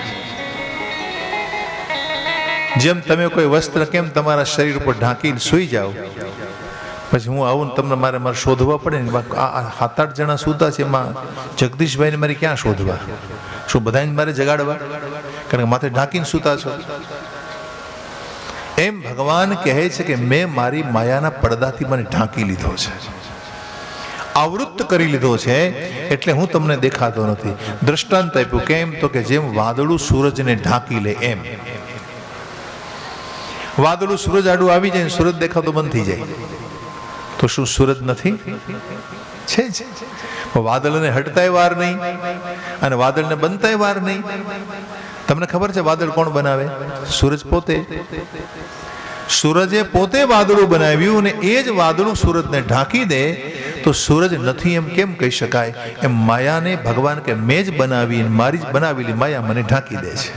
જેમ તમે કોઈ વસ્ત્ર કેમ તમારા શરીર ઉપર ઢાંકીને સૂઈ જાઓ, પછી હું આવું ને તમને મારે શોધવા પડે ને, આ 7-8 જણા સૂતા છે, એમાં જગદીશભાઈને મારે ક્યાં શોધવા? શું બધાને મારે જગાડવા? કારણ કે માથે ઢાંકીને સૂતા છો. એમ ભગવાન કહે છે કે મેં મારી માયાના પડદાથી મને ઢાંકી લીધો છે, આવૃત્ત કરી લીધો છે, એટલે હું તમને દેખાતો નથી. દ્રષ્ટાંત આપ્યું. કેમ? તો કે જેમ વાદળું સૂરજને ઢાંકી લે એમ. વાદળું સૂરજ આડું આવી જાય, સૂરજ દેખાતો બંધ થઈ જાય, તો શું સૂરજ નથી? છે જ. વાદળને હટતાય વાર નહીં અને વાદળને બનતાય વાર નહીં. તમને ખબર છે વાદળ કોણ બનાવે? સૂરજ પોતે. સૂરજે પોતે વાદળું બનાવ્યું અને એ જ વાદળું સૂરજને ઢાંકી દે, તો સૂરજ નથી એમ કેમ કહી શકાય? એમ માયાને ભગવાન કે મેં જ બનાવી, મારી જ બનાવેલી માયા મને ઢાંકી દે છે,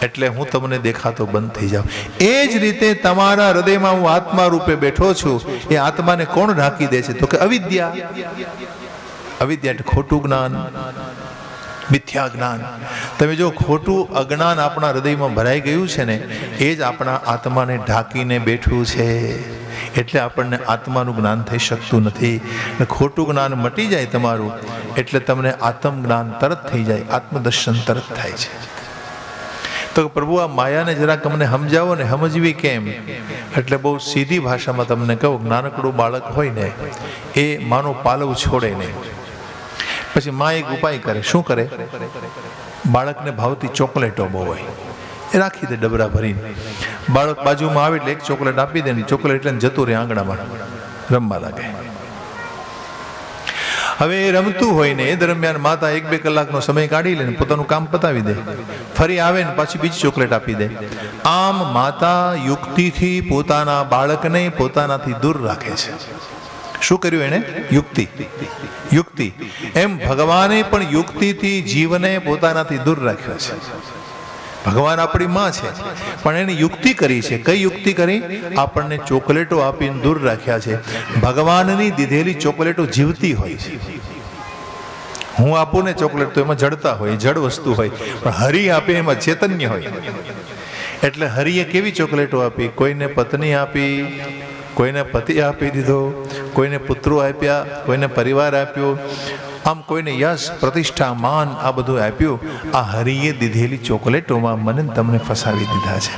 એટલે હું તમને દેખાતો બંધ થઈ જાઉં. એ જ રીતે તમારા હૃદયમાં હું આત્મા રૂપે બેઠો છું. એ આત્માને કોણ ઢાંકી દે છે? તો કે અવિદ્યા. અવિદ્યા એટલે ખોટું જ્ઞાન, મિથ્યા જ્ઞાન. તમે જો ખોટું અજ્ઞાન આપણા હૃદયમાં ભરાઈ ગયું છે ને, એ જ આપણા આત્માને ઢાંકીને બેઠું છે, એટલે આપણને આત્માનું જ્ઞાન થઈ શકતું નથી. ખોટું જ્ઞાન મટી જાય તમારું, એટલે તમને આત્મ જ્ઞાન તરત થઈ જાય, આત્મદર્શન તરત થાય છે. તો પ્રભુ આ માયાને જરાક અમને સમજાવો ને, સમજવી કેમ? એટલે બહુ સીધી ભાષામાં તમને કહું, નાનકડું બાળક હોય ને, એ માનો પાલવ છોડે નહીં, પછી માં એક ઉપાય કરે. શું કરે? બાળકને ભાવતી ચોકલેટો બહુ હોય, એ રાખી દે ડબરા ભરીને. બાળક બાજુમાં આવે એટલે એક ચોકલેટ આપી દે ને, ચોકલેટ એટલે જતું રહે આંગણામાં, રમવા લાગે. હવે એ રમતું હોય ને, એ દરમિયાન માતા 1-2 કલાકનો સમય કાઢી લે ને પોતાનું કામ પતાવી દે, ફરી આવે ને પાછી બીજી ચોકલેટ આપી દે. આમ માતા યુક્તિથી પોતાના બાળકને પોતાનાથી દૂર રાખે છે. શું કર્યું એને? યુક્તિ. યુક્તિ. એમ ભગવાને પણ યુક્તિથી જીવને પોતાનાથી દૂર રાખ્યો છે. ભગવાન આપણી માં છે, પણ એને યુક્તિ કરી છે. કઈ યુક્તિ કરી? આપણને ચોકલેટો આપીને દૂર રાખ્યા છે. ભગવાનની દીધેલી ચોકલેટો જીવતી હોય છે. હું આપું ને ચોકલેટ તો એમાં જડતા હોય, જડ વસ્તુ હોય, પણ હરિ આપે એમાં ચૈતન્ય હોય. એટલે હરિએ કેવી ચોકલેટો આપી? કોઈને પત્ની આપી, કોઈને પતિ આપી દીધો, કોઈને પુત્રો આપ્યા, કોઈને પરિવાર આપ્યો, આમ કોઈને યશ, પ્રતિષ્ઠા, માન આ બધું આપ્યું. આ હરિએ દીધેલી ચોકલેટોમાં મને તમને ફસાવી દીધા છે.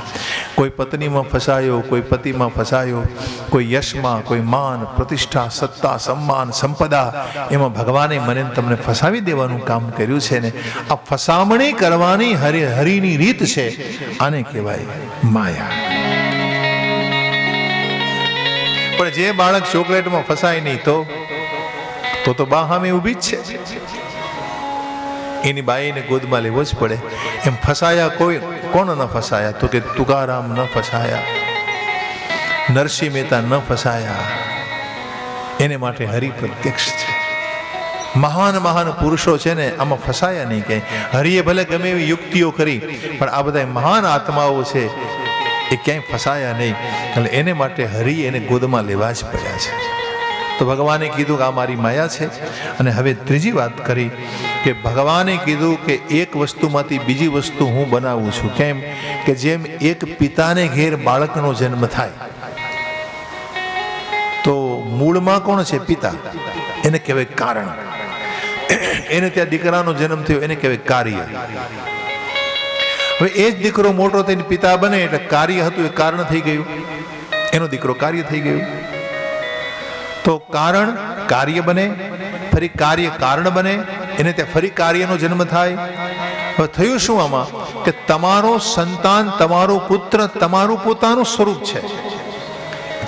કોઈ પત્નીમાં ફસાયો, કોઈ પતિમાં ફસાયો, કોઈ યશમાં, કોઈ માન, પ્રતિષ્ઠા, સત્તા, સન્માન, સંપદા, એમાં ભગવાને મને તમને ફસાવી દેવાનું કામ કર્યું છે ને. આ ફસામણી કરવાની હરિની રીત છે. આને કહેવાય માયા. પણ જે બાળક ચોકલેટમાં ફસાય નહીં તો બા સામે ઊભી જ છે, એની બાઈને ગોદમાં લેવો જ પડે. એમ ફસાયા કોણ ન ફસાયા? તો કે તુકારામ ન ફસાયા, નરસિંહ મહેતા ન ફસાયા. એને માટે હરિ પ્રત્યક્ષ છે. મહાન મહાન પુરુષો છે ને, આમાં ફસાયા નહીં ક્યાંય. હરિએ ભલે ગમે એવી યુક્તિઓ કરી, પણ આ બધા મહાન આત્માઓ છે, એ ક્યાંય ફસાયા નહીં. એટલે એને માટે હરિ એને ગોદમાં લેવા જ પડ્યા છે. તો ભગવાને કીધું કે આ મારી માયા છે. અને હવે ત્રીજી વાત કરી કે ભગવાને કીધું કે એક વસ્તુમાંથી બીજી વસ્તુ હું બનાવું છું. કેમ? કે જેમ એક પિતાને ઘેર બાળકનો જન્મ થાય, તો મૂળમાં કોણ છે? પિતા. એને કહેવાય કારણ. એને ત્યાં દીકરાનો જન્મ થયો, એને કહેવાય કાર્ય. હવે એ જ દીકરો મોટો થઈને પિતા બને, એટલે કાર્ય હતું એ કારણ થઈ ગયું, એનો દીકરો કાર્ય થઈ ગયું. તો કારણ કાર્ય બને, ફરી કાર્ય કારણ બને, એને ત્યાં ફરી કાર્યનો જન્મ થાય. હવે થયું શું આમાં? કે તમારો સંતાન, તમારો પુત્ર તમારું પોતાનું સ્વરૂપ છે,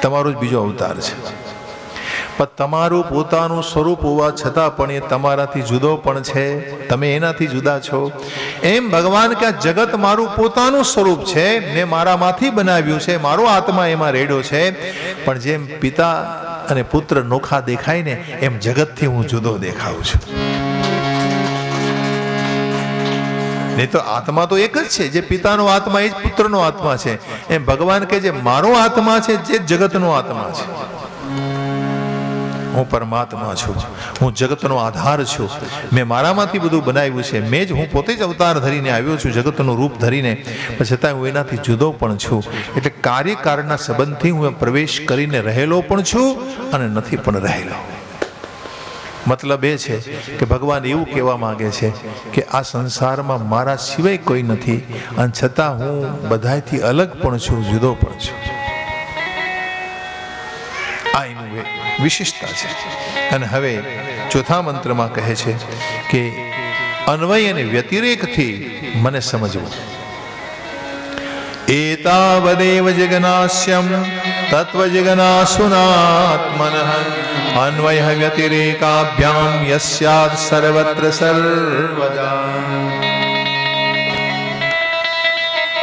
તમારો જ બીજો અવતાર છે. પણ તમારું પોતાનું સ્વરૂપ હોવા છતાં પણ એ તમારાથી જુદો પણ છે, તમે એનાથી જુદા છો. એમ ભગવાન કે આ જગત મારું પોતાનું સ્વરૂપ છે, મેં મારામાંથી બનાવ્યું છે, મારો આત્મા એમાં રેડ્યો છે. પણ જેમ પિતા અને પુત્ર નોખા દેખાય ને, એમ જગતથી હું જુદો દેખાઉં છું. નહીં તો આત્મા તો એક જ છે. જે પિતાનો આત્મા એ જ પુત્રનો આત્મા છે. એમ ભગવાન કે જે મારો આત્મા છે જે જગતનો આત્મા છે. હું પરમાત્મા છું, હું જગતનો આધાર છું. મેં મારામાંથી બધું બનાવ્યું છે. મેં જ, હું પોતે જ અવતાર ધરીને આવ્યો છું, જગતનું રૂપ ધરીને, પણ છતાં હું એનાથી જુદો પણ છું. એટલે કાર્યકારણના સંબંધથી હું પ્રવેશ કરીને રહેલો પણ છું અને નથી પણ રહેલો. મતલબ એ છે કે ભગવાન એવું કહેવા માંગે છે કે આ સંસારમાં મારા સિવાય કોઈ નથી અને છતાં હું બધાથી અલગ પણ છું, જુદો પણ છું. આ એનું વિશિષ્ટતા છે. અને હવે ચોથા મંત્રમાં કહે છે કે અન્વય અને વ્યતિરેકથી મને સમજવું. એતાવદેવ જગનાસ્યમ તત્વજગનાસુનાત્મનઃ અન્વય વ્યતિરેકાભ્યામ યસ્યાદ સર્વત્ર સર્વદા.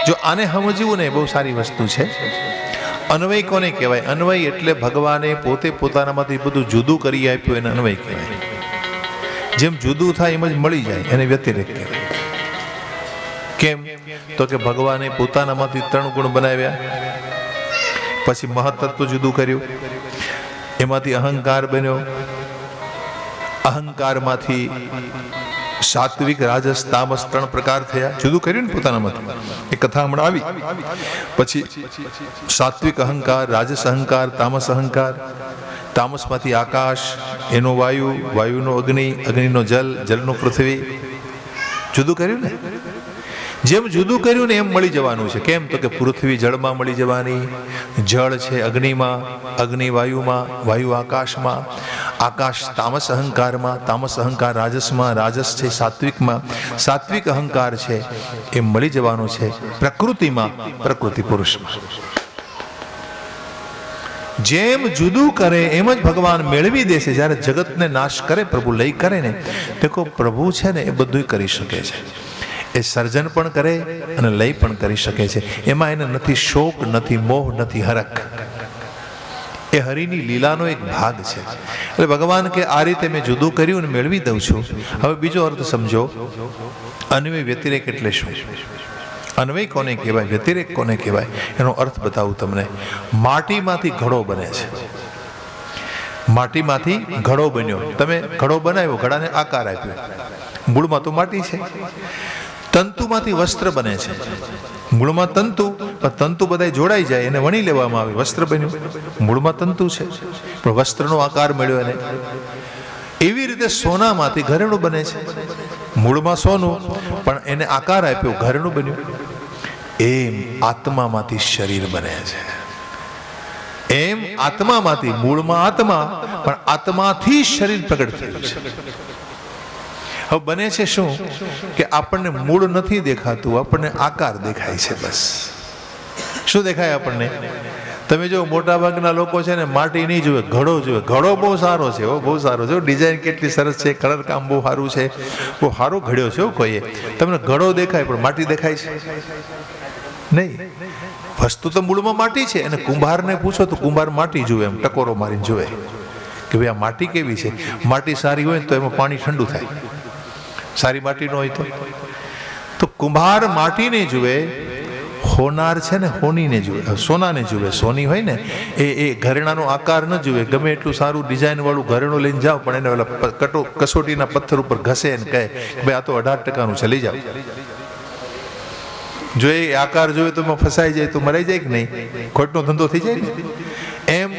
જો આને સમજવું ને બહુ સારી વસ્તુ છે. અન્વય કોને કહેવાય? અન્વય એટલે ભગવાને પોતે પોતાનામાંથી બધું જુદું કરી આપ્યું, એને અન્વય કહેવાય. જેમ જુદું થાય એમ જ મળી જાય, એને વ્યતિરેક કહેવાય. કેમ? તો કે ભગવાને પોતાનામાંથી 3 ગુણ બનાવ્યા, પછી મહત્તત્વ જુદું કર્યું, એમાંથી અહંકાર બન્યો, અહંકારમાંથી સાત્વિક, રાજસ, તામસ 3 પ્રકાર થયા. જુદું કર્યું ને પોતાનામાંથી. એ કથા હમણાં આવી. પછી સાત્વિક અહંકાર, રાજસ અહંકાર, તામસ અહંકાર. તામસમાંથી આકાશ, એનો વાયુ, વાયુનો અગ્નિ, અગ્નિનો જલ, જલનો પૃથ્વી. જુદું કર્યું ને. જેમ જુદું કર્યું ને એમ મળી જવાનું છે. કેમ? તો કે પૃથ્વી જળમાં મળી જવાની, જળ છે અગ્નિમાં, અગ્નિ વાયુમાં, વાયુ આકાશમાં, આકાશ તામસ અહંકારમાં, તામસ અહંકાર રાજસમાં, રાજસ છે સાત્વિકમાં, સાત્વિક અહંકાર છે એમ મળી જવાનું છે પ્રકૃતિમાં, પ્રકૃતિ પુરુષમાં. જેમ જુદું કરે એમ જ ભગવાન મેળવી દેશે. જ્યારે જગતને નાશ કરે, પ્રભુ લઈ કરે ને, દેખો પ્રભુ છે ને એ બધું કરી શકે છે. એ સર્જન પણ કરે અને લય પણ કરી શકે છે. એમાં એને નથી શોક, નથી મોહ, નથી હરખ. એ હરિની લીલાનો એક ભાગ છે. એટલે ભગવાન કે આ રીતે મેં જુદું કર્યું અને મેળવી દઉં છું. હવે બીજો અર્થ સમજો. અન્વય વ્યતિરેક એટલે શું? અન્વય કોને કહેવાય, વ્યતિરેક કોને કહેવાય, એનો અર્થ બતાવું તમને. માટીમાંથી ઘડો બને છે. માટીમાંથી ઘડો બન્યો. તમે ઘડો બનાવ્યો, ઘડાને આકાર આપ્યો. મૂળમાં તો માટી છે. તંતુમાંથી વસ્ત્ર બને છે. મૂળમાં તંતુ, પણ તંતુ બધા જોડાઈ જાય, એને વણી લેવામાં આવે, વસ્ત્ર બન્યું. મૂળમાં તંતુ છે પણ વસ્ત્રનો આકાર મળ્યો એને. એવી રીતે સોનામાંથી ઘરેણું બને છે. મૂળમાં સોનું પણ એને આકાર આપ્યો, ઘરેણું બન્યું. એમ આત્મામાંથી શરીર બને છે. એમ આત્મામાંથી, મૂળમાં આત્મા પણ આત્માથી શરીર પ્રગટ થયું છે. હવે બને છે શું કે આપણને મૂળ નથી દેખાતું, આપણને આકાર દેખાય છે. બસ શું દેખાય આપણને? તમે જો મોટા ભાગના લોકો છે ને માટી નહીં જોવે, ઘડો જોવે. ઘડો બહુ સારો છે, બહુ સારો છે. ડિઝાઇન કેટલી સરસ છે, કલર કામ બહુ સારું છે, બહુ સારો ઘડ્યો છે. કોઈએ તમને ઘડો દેખાય પણ માટી દેખાય છે નહીં. વસ્તુ તો મૂળમાં માટી છે. અને કુંભારને પૂછો તો કુંભાર માટી જુએ, એમ ટકોરો મારીને જુએ કે ભાઈ આ માટી કેવી છે. માટી સારી હોય ને તો એમાં પાણી ઠંડુ થાય, સારી માટી ન હોય તો કુંભાર માટીને જુએ, હોનાર છે ને હોનીને જુએ, સોનાને જુએ. સોની હોય ને એ ઘરેણાનો આકાર ન જુએ. ગમે એટલું સારું ડિઝાઇન વાળું ઘરેણું લઈને જાઓ પણ એને ઓલા કસોટીના પથ્થર ઉપર ઘસે ને કહે ભાઈ આ તો 18% છે, લઈ જાઓ. જો એ આકાર જોવે તો એમાં ફસાઈ જાય તો મરાઈ જાય કે નહીં? ખોટનો ધંધો થઈ જાય ને. એમ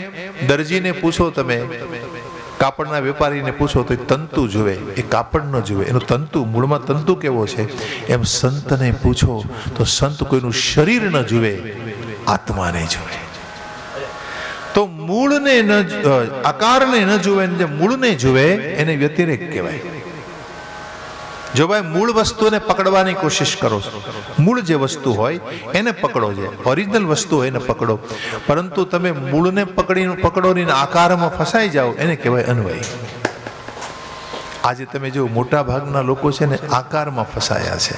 દરજીને પૂછો, તમે કાપડના વેપારીને પૂછો તો તંતુ જુએ, એ કાપડ ન જુએ. એનું તંતુ, મૂળમાં તંતુ કેવો છે. એમ સંતને પૂછો તો સંત કોઈનું શરીર ન જુએ, આત્માને જુએ. તો મૂળને ન, આકારને ન જુએ, જે મૂળને જુએ એને વ્યતિરેક કહેવાય. જો ભાઈ મૂળ વસ્તુને પકડવાની કોશિશ કરો છો, મૂળ જે વસ્તુ હોય એને પકડો, છે ઓરિજિનલ વસ્તુ હોય એને પકડો, પરંતુ તમે મૂળને પકડો ને આકારમાં ફસાઈ જાઓ, એને કહેવાય અન્વય. આજે તમે જો મોટા ભાગના લોકો છે ને આકારમાં ફસાયા છે.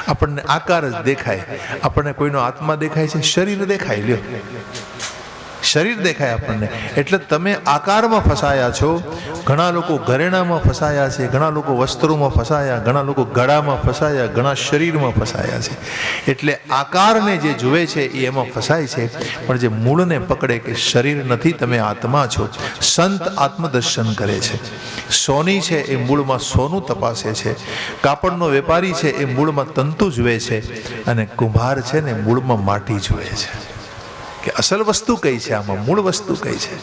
આપણને આકાર જ દેખાય, આપણને કોઈનો આત્મા દેખાય છે, શરીર દેખાય. લ્યો શરીર દેખાય આપણને. એટલે તમે આકારમાં ફસાયા છો. ઘણા લોકો ઘરેણામાં ફસાયા છે, ઘણા લોકો વસ્ત્રોમાં ફસાયા, ઘણા લોકો ગળામાં ફસાયા, ઘણા શરીરમાં ફસાયા છે. એટલે આકારને જે જુએ છે એ એમાં ફસાય છે, પણ જે મૂળને પકડે કે શરીર નથી, તમે આત્મા છો. સંત આત્મદર્શન કરે છે. સોની છે એ મૂળમાં સોનું તપાસે છે, કાપડનો વેપારી છે એ મૂળમાં તંતુ જુએ છે, અને કુંભાર છે ને મૂળમાં માટી જુએ છે કે અસલ વસ્તુ કઈ છે, આમાં મૂળ વસ્તુ કઈ છે.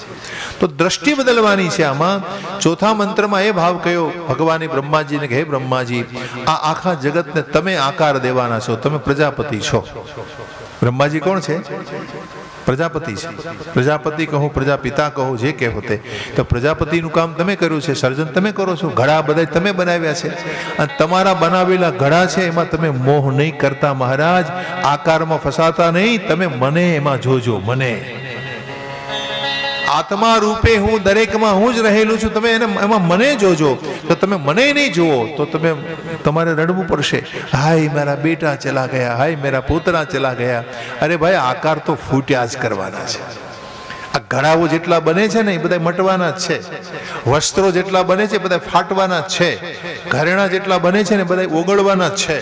તો દ્રષ્ટિ બદલવાની છે. આમાં ચોથા મંત્રમાં એ ભાવ કયો ભગવાને બ્રહ્માજીને કે હે બ્રહ્માજી, આ આખા જગતને તમે આકાર દેવાના છો, તમે પ્રજાપતિ છો. બ્રહ્માજી કોણ છે? પ્રજાપતિ છે. પ્રજાપતિ કહો, પ્રજાપિતા કહો, જે કહેવો તે. તો પ્રજાપતિનું કામ તમે કર્યું છે, સર્જન તમે કરો છો. ઘડા બધા તમે બનાવ્યા છે, અને તમારા બનાવેલા ઘડા છે એમાં તમે મોહ નહીં કરતા મહારાજ, આકારમાં ફસાતા નહીં. તમે મને એમાં જોજો. મને આત્મા રૂપે હું દરેકમાં હું જ રહેલું છું. તમે એમાં મને જોજો. તો તમે મને નહીં જુઓ તો તમારે રડવું પડશે. હાય મારા બેટા ચલા ગયા, હાય મેરા પોતરા ચલા ગયા. અરે ભાઈ, આકાર તો ફૂટ્યા જ કરવાના છે. આ ઘડાઓ જેટલા બને છે ને એ બધા મટવાના જ છે. વસ્ત્રો જેટલા બને છે બધા ફાટવાના જ છે. ઘરેણા જેટલા બને છે ને બધા ઓગળવાના જ છે.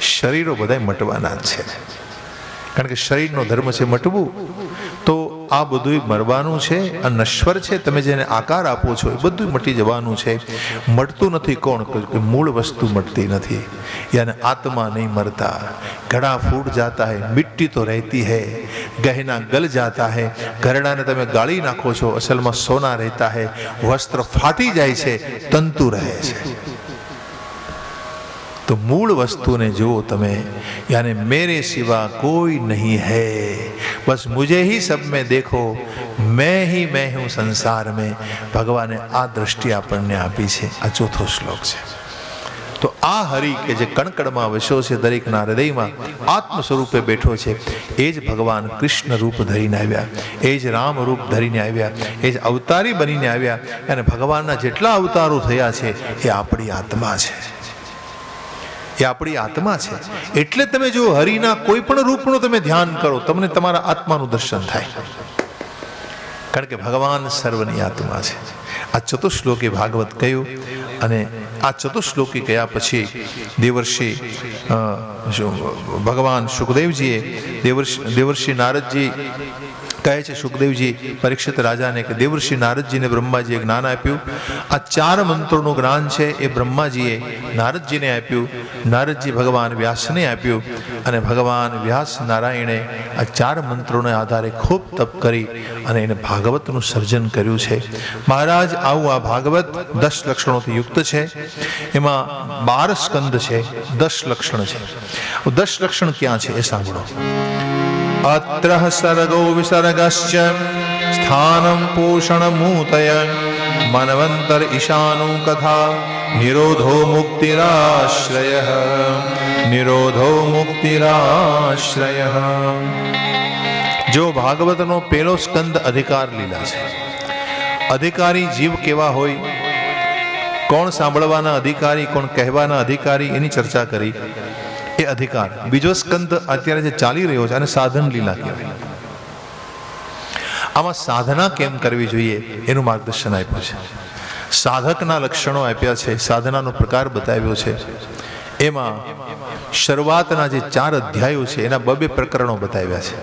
શરીરો બધા મટવાના જ છે, કારણ કે શરીરનો ધર્મ છે મટવું. તો આ બધું મરવાનું છે, આ નશ્વર છે. તમે જેને આકાર આપો છો એ બધું મટી જવાનું છે. મટતું નથી કોણ? કે મૂળ વસ્તુ મટતી નથી. યાને આત્મા નહીં મરતા. ઘડા ફૂટ જાતા હૈ, મિટ્ટી તો રહેતી હૈ, ગહેના ગલ જાતા હૈ. ઘરેણાને તમે ગાળી નાખો છો, અસલમાં સોના રહેતા હૈ. વસ્ત્ર ફાટી જાય છે, તંતુ રહે છે. तो मूल वस्तु ने जो तमे, यानी मेरे सिवा कोई नहीं है, बस मुझे ही सब में देखो, मैं हूँ संसार में. भगवाने आ दृष्टि આપણને આપી છે. આ ચોથો શ્લોક છે. તો આ હરિ કે જે કણકણમાં વસ્યો છે, દરેકના હૃદયમાં આત્મ સ્વરૂપે બેઠો છે, એ જ ભગવાન કૃષ્ણ રૂપ ધરીને આવ્યા, એ જ રામ રૂપ ધરીને આવ્યા, એ જ અવતારી બનીને આવ્યા. અને ભગવાનના જેટલા અવતારો થયા છે એ આપણી આત્મા છે, એ આપણી આત્મા છે. એટલે તમે જો હરિના કોઈ પણ રૂપનું તમે ધ્યાન કરો, તમને તમારા આત્માનું દર્શન થાય, કારણ કે ભગવાન સર્વની આત્મા છે. આ ચતુશ્લોકી ભાગવત કહ્યું. અને આ ચતુશ્લોકી કયા પછી દેવર્ષિ ભગવાન સુખદેવજીએ દેવર્ષિ નારદજી કહે છે, સુખદેવજી પરીક્ષિત રાજાને કે દેવર્ષિ નારદજીને બ્રહ્માજીએ જ્ઞાન આપ્યું. આ 4 મંત્રોનું જ્ઞાન છે એ બ્રહ્માજીએ નારદજીને આપ્યું, નારદજી ભગવાન વ્યાસને આપ્યું. અને ભગવાન વ્યાસ નારાયણે આ 4 મંત્રોને આધારે ખૂબ તપ કરી અને એને ભાગવતનું સર્જન કર્યું છે. મહારાજ આવું આ ભાગવત 10 લક્ષણોથી યુક્ત છે. એમાં 12 સ્કંદ છે, 10 લક્ષણ છે. 10 લક્ષણ ક્યાં છે એ સાંભળો. અત્ર સર્ગો વિસર્ગશ્ચ સ્થાનમ પોષણમૂતય મનવંતર ઈશાનું કથા નિરોધો મુક્તિરાશ્રયઃ નિરોધો મુક્તિરાશ્રયઃ. જો ભાગવતનો પહેલો સ્કંદ અધિકાર લીલા છે. અધિકારી જીવ કેવા હોય, કોણ સાંભળવાના અધિકારી, કોણ કહેવાના અધિકારી, એની ચર્ચા કરી. એ અધિકાર. બીજો સ્કંદ અત્યારે જે ચાલી રહ્યો છે અને સાધન લીલા કહેવાય. આમાં સાધના કેમ કરવી જોઈએ એનું માર્ગદર્શન આપ્યું છે. સાધકના લક્ષણો આપ્યા છે, સાધનાનો પ્રકાર બતાવ્યો છે. એમાં શરૂઆતના જે 4 અધ્યાયો છે એના 2 પ્રકરણો બતાવ્યા છે.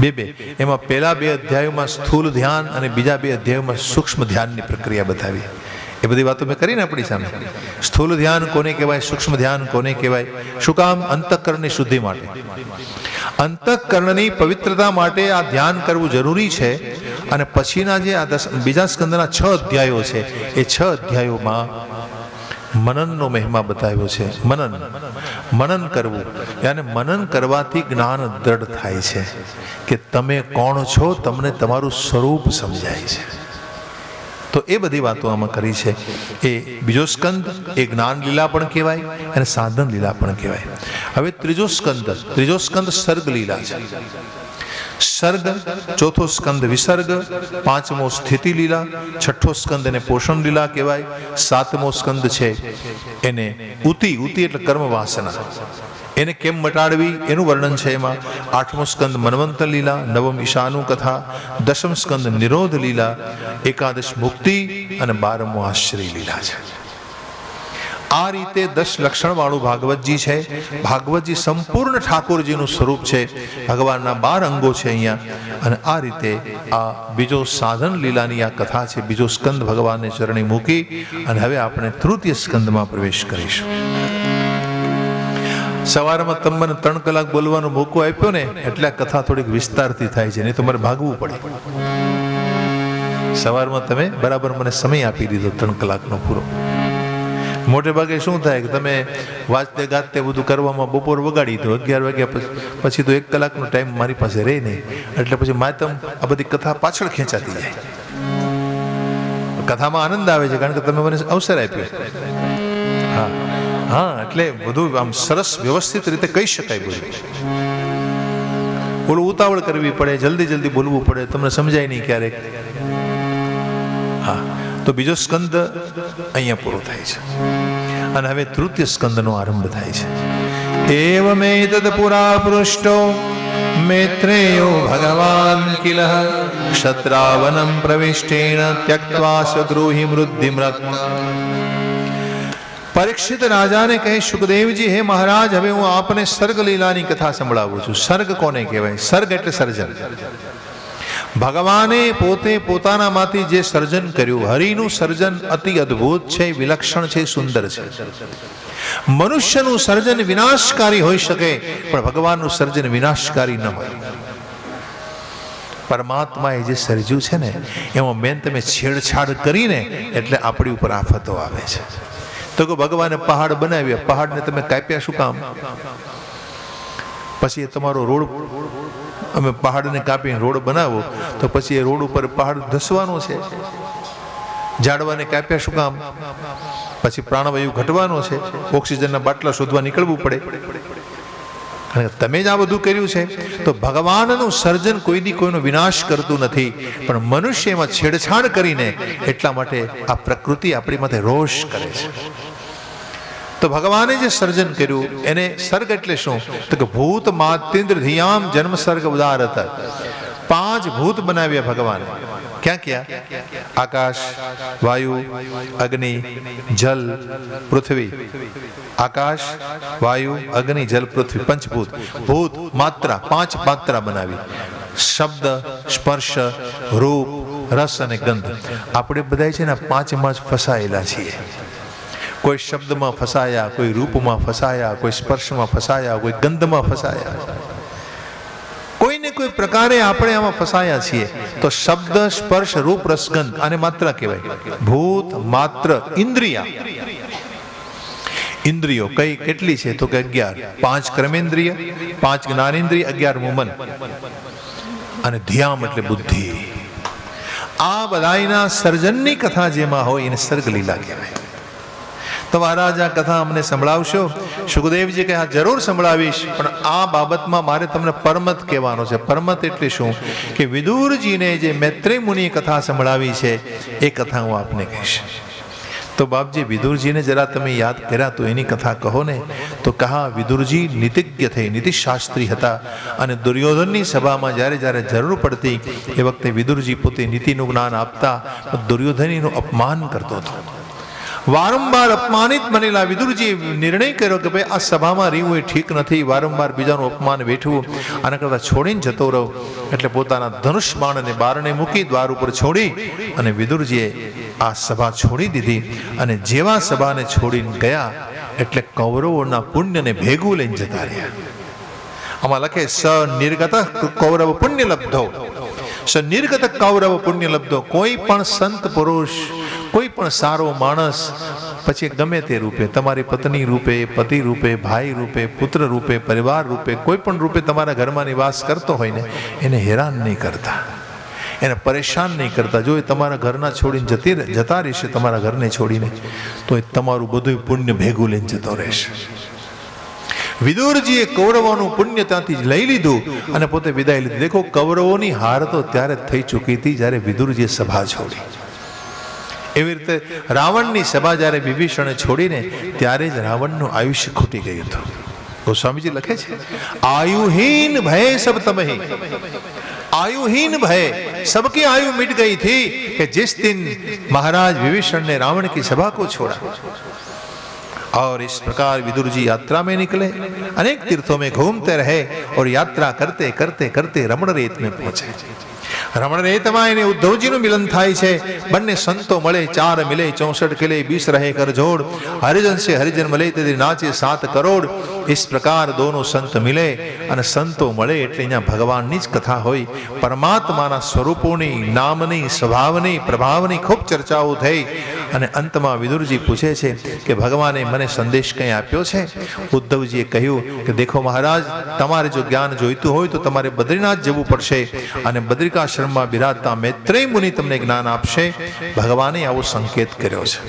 2 એમાં પહેલા 2 અધ્યાયોમાં સ્થૂલ ધ્યાન અને બીજા 2 અધ્યાયોમાં સૂક્ષ્મ ધ્યાનની પ્રક્રિયા બતાવી. એ બધી વાતો મેં કરીને આપણી સામે. સ્થૂલ ધ્યાન કોને કહેવાય, સૂક્ષ્મ ધ્યાન કોને કહેવાય, શું કામ? અંતઃકરણની શુદ્ધિ માટે, અંતઃકરણની પવિત્રતા માટે આ ધ્યાન કરવું જરૂરી છે. અને પછીના જે આ બીજા સ્કંદના 6 અધ્યાયો છે એ 6 અધ્યાયોમાં મનનનો મહિમા બતાવ્યો છે. મનન કરવું, યાને મનન કરવાથી જ્ઞાન દ્રઢ થાય છે કે તમે કોણ છો, તમને તમારું સ્વરૂપ સમજાય છે. તો એ બધી વાતો આમાં કરી છે. એ બીજો સ્કંદ એ જ્ઞાન લીલા પણ કહેવાય અને સાધન લીલા પણ કહેવાય. હવે ત્રીજો સ્કંદ સર્ગ લીલા છે. સર્ગ, ચોથો સ્કંદ વિસર્ગ, 5મો સ્થિતિ લીલા, 6ઠ્ઠો સ્કંદ એને પોષણ લીલા કહેવાય, 7મો સ્કંદ છે એને ઉતિ એટલે કર્મ વાસના. એને કેમ મટાડવી એનું વર્ણન છે એમાં. 8મો સ્કંદ મન્વંતર લીલા, 9મ ઈશાનુ કથા, 10મ સ્કંદ નિરોધ લીલા, 11 મુક્તિ અને 12મો આશ્ચર્ય લીલા છે. આ રીતે 10 લક્ષણ વાળું ભાગવતજી છે. ભાગવતજી સંપૂર્ણ ઠાકોરજીનું સ્વરૂપ છે. ભગવાનના 12 અંગો છે અહીંયા. અને આ રીતે આ બીજો સાધન લીલાની આ કથા છે. બીજો સ્કંદ ભગવાનને ચરણે મૂકી અને હવે આપણે તૃતીય સ્કંદમાં પ્રવેશ કરીશું. સવારમાં તમને 3 કલાક બોલવાનો મોકો આપ્યો ને એટલે આ કથા થોડીક વિસ્તારથી થાય છે, નહીં તો મારે ભાગવું પડે. સવારમાં તમે બરાબર મને સમય આપી દીધો 3 કલાકનો પૂરો. મોટે ભાગે શું થાય કે તમે વાંચતે ગાતે બધું કરવામાં બપોર વગાડી દો, 11 વાગ્યા પછી તો 1 કલાકનો ટાઈમ મારી પાસે રહે નહીં. એટલે પછી માતમ આ બધી કથા પાછળ ખેંચાતી જાય. કથામાં આનંદ આવે છે કારણ કે તમે મને અવસર આપ્યો. હા હા, એટલે બધું આમ સરસ વ્યવસ્થિત રીતે કહી શકાય. બધું બોલું ઉતાવળ કરવી પડે, જલ્દી જલ્દી બોલવું પડે, તમને સમજાય નહીં ક્યારેક. હા, તો બીજો સ્કંદ અહીંયા પૂરો થાય છે અને હવે તૃતીય સ્કંદનો આરંભ થાય છે. એવમેતદ પુરા પૃષ્ટો મૈત્રેયો ભગવાન કિલ ક્ષત્રાવનમ પ્રવિષ્ટેણ ત્યક્ત્વા સ્વગૃહી મૃદ્ધિમ્રત. પરીક્ષિત રાજાને કહે, સુખદેવજી, હે મહારાજ, હવે હું આપને સર્ગ લીલાની કથા સંભળાવું છું. સર્ગ કોને કહેવાય? સર્ગ એટલે સર્જન. ભગવાને પોતે પોતાનામાંથી જે સર્જન કર્યું, હરિનું સર્જન અતિ અદ્ભુત છે, વિલક્ષણ છે, સુંદર છે. મનુષ્યનું સર્જન વિનાશકારી હોઈ શકે પણ ભગવાનનું સર્જન વિનાશકારી ન હોય. પરમાત્માએ જે સર્જ્યું છે ને એમાં મેન તમે છેડછાડ કરીને એટલે આપણી ઉપર આફતો આવે છે. તો કે ભગવાને પહાડ બનાવ્યા, પહાડને તમે કાપ્યા શું કામ? પછી એ તમારો રોડ, અમે પહાડને કાપીને રોડ બનાવો તો પછી એ રોડ ઉપર પહાડ ધસવાનો છે. ઝાડવાને કાપ્યા શું કામ? પછી પ્રાણવાયુ ઘટવાનો છે, ઓક્સિજનના બાટલા શોધવા નીકળવું પડે. અને તમે જ આ બધું કર્યું છે. તો ભગવાનનું સર્જન કોઈ દી કોઈનો વિનાશ કરતું નથી પણ મનુષ્ય એમાં છેડછાડ કરીને એટલા માટે આ પ્રકૃતિ આપણી માથે રોષ કરે છે. તો ભગવાને જે સર્જન કર્યું એને સર્ગ એટલે શું? તો કે ભૂત માતેન્દ્ર ધિયામ જન્મ સર્ગ ઉદારત. 5 ભૂત બનાવ્યા ભગવાને. ક્યાં ક્યાં? આકાશ, વાયુ, અગ્નિ, જલ, પૃથ્વી. આકાશ, વાયુ, અગ્નિ, જલ, પૃથ્વી, પંચભૂત. ભૂત માત્રા, 5 માત્રા બનાવી. શબ્દ, સ્પર્શ, રૂપ, રસ અને ગંધ. આપણે બધા છે ને 5માં જ ફસાયેલા છીએ. કોઈ શબ્દમાં ફસાયા, કોઈ રૂપમાં ફસાયા, કોઈ સ્પર્શમાં ફસાયા, કોઈ ગંધમાં ફસાયા. કોઈને કોઈ પ્રકારે આપણે આમાં ફસાયા છીએ. તો શબ્દ, સ્પર્શ, રૂપ, રસ, ગંધ આને માત્રા કહેવાય. ભૂત માત્ર ઇન્દ્રિયા. ઇન્દ્રિયો કઈ કેટલી છે? તો કે 11. 5 કર્મેન્દ્રિય, 5 જ્ઞાનેન્દ્રિય, 11મું મન અને ધ્યામ એટલે બુદ્ધિ. આ બધાના સર્જનની કથા જેમાં હોય એને સર્ગ લીલા કહેવાય. તો મહારાજ આ કથા અમને સંભળાવશો? સુખદેવજી કે હા, જરૂર સંભળાવીશ, પણ આ બાબતમાં મારે તમને પરમત કહેવાનો છે. પરમત એટલે શું? કે વિદુરજીને જે મૈત્રેય મુનિએ કથા સંભળાવી છે એ કથા હું આપને કહીશ. તો બાપજી, વિદુરજીને જરા તમે યાદ કર્યા તો એની કથા કહો ને. તો કહા, વિદુરજી નીતિજ્ઞ થઈ, નીતિશાસ્ત્રી હતા અને દુર્યોધનની સભામાં જ્યારે જ્યારે જરૂર પડતી એ વખતે વિદુરજી પોતે નીતિનું જ્ઞાન આપતા, દુર્યોધનીનું અપમાન કરતો હતો. વારંવાર અપમાનિત બનેલા વિદુરજીએ નિર્ણય કર્યો કે ભાઈ આ સભામાં રહેવું એ ઠીક નથી, વારંવાર બીજાનું અપમાન વેઠવું, આના કરતાં છોડીને જતો રહો. એટલે પોતાના ધનુષ બાણને બારણે મૂકી દ્વાર ઉપર છોડી અને વિદુરજીએ આ સભા છોડી દીધી. અને જેવા સભાને છોડીને ગયા એટલે કૌરવોના પુણ્યને ભેગું લઈને જતા રહ્યા. આમાં લખે સ નિર્ગત કૌરવ પુણ્ય લબ્ધો. સ નિર્ગત કૌરવ પુણ્ય લબ્ધો. કોઈ પણ સંત પુરુષ, કોઈ પણ સારો માણસ, પછી ગમે તે રૂપે, તમારી પત્ની રૂપે, પતિ રૂપે, ભાઈ રૂપે, પુત્ર રૂપે, પરિવાર રૂપે, કોઈ પણ રૂપે તમારા ઘરમાં નિવાસ કરતો હોય ને એને હેરાન નહીં કરતા, એને પરેશાન નહીં કરતા. જો એ તમારા ઘરના છોડીને જતા રહેશે, તમારા ઘરને છોડીને, તો એ તમારું બધું પુણ્ય ભેગું લઈને જતો રહેશે. વિદુરજીએ કૌરવોનું પુણ્ય ત્યાંથી લઈ લીધું અને પોતે વિદાય લીધી. દેખો, કૌરવોની હાર તો ત્યારે થઈ ચૂકી હતી જ્યારે વિદુરજીએ સભા છોડી. એવી રીતે રાવણની સભા જ્યારે વિભીષણે છોડીને ત્યારે જ રાવણનું આયુષ્ય ખૂટી ગયું હતું. गोस्वामी जी लखे छे आयुहीन भय सब तमहि, आयुहीन भय, सबकी आयु मिट गई थी कि जिस दिन महाराज विभीषण ने रावण की सभा को छोड़ा। और इस प्रकार विदुर जी यात्रा में निकले, अनेक तीर्थों में घूमते रहे और यात्रा करते करते करते रमणरेत में पहुंचे। रमणरेतમાં એને ઉદ્ધવજીનું મિલન થાય છે। બંને સંતો મળે, 4 મિલે 64 કિલે 20 રહે કર જોડ, હરિજન से हरिजन મળે તે નાચે 7 કરોડ। इस प्रकार दोनों संत मिले અને સંતો મળે એટલે અહીંયા ભગવાનની જ કથા હોય। પરમાત્માના સ્વરૂપોની, નામની, સ્વભાવની, પ્રભાવની ખૂબ ચર્ચાઓ થઈ અને અંતમાં વિદુરજી પૂછે છે કે ભગવાને મને સંદેશ કંઈ આપ્યો છે? ઉદ્ધવજીએ કહ્યું કે દેખો મહારાજ, તમારે જો જ્ઞાન જોઈતું હોય તો તમારે બદ્રીનાથ જવું પડશે અને બદ્રિકાશ્રમમાં બિરાજતા મૈત્રેય મુનિ તમને જ્ઞાન આપશે। ભગવાને આવો સંકેત કર્યો છે।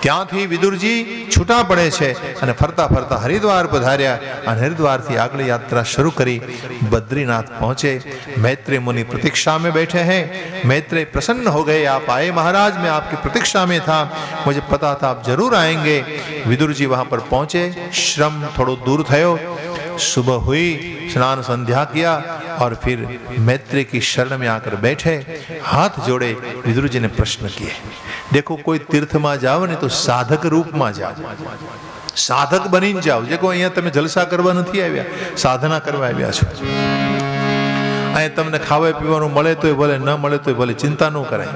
ત્યાંથી વિદુરજી છૂટા પડે છે અને ફરતા ફરતા હરિદ્વાર પધાર્યા અને હરિદ્વારથી આગળ યાત્રા શરૂ કરી बद्रीनाथ पहुंचे। मैत्रेय मुनि प्रतीक्षा में बैठे हैं। मैत्रेय प्रसन्न हो गए, आप आए महाराज, मैं आपकी प्रतीक्षा में था, मुझे पता था आप जरूर आएंगे। विदुर जी वहां पर पहुंचे, श्रम थोड़ो दूर थयो, सुबह हुई, स्नान संध्या किया और फिर मैत्रेय की शरण में आकर बैठे, हाथ जोड़े, विदुर जी ने प्रश्न किए। देखो कोई तीर्थ में जाओ ने तो साधक रूप में जाओ, साधक बनी जाओ। जो अँ तमे जलसा करवा नहीं आव्या, साधना करवा आव्या छो। अँ तमने खावा पीवानुं मळे तोय भले, न मळे तोय भले, चिंता न कराय।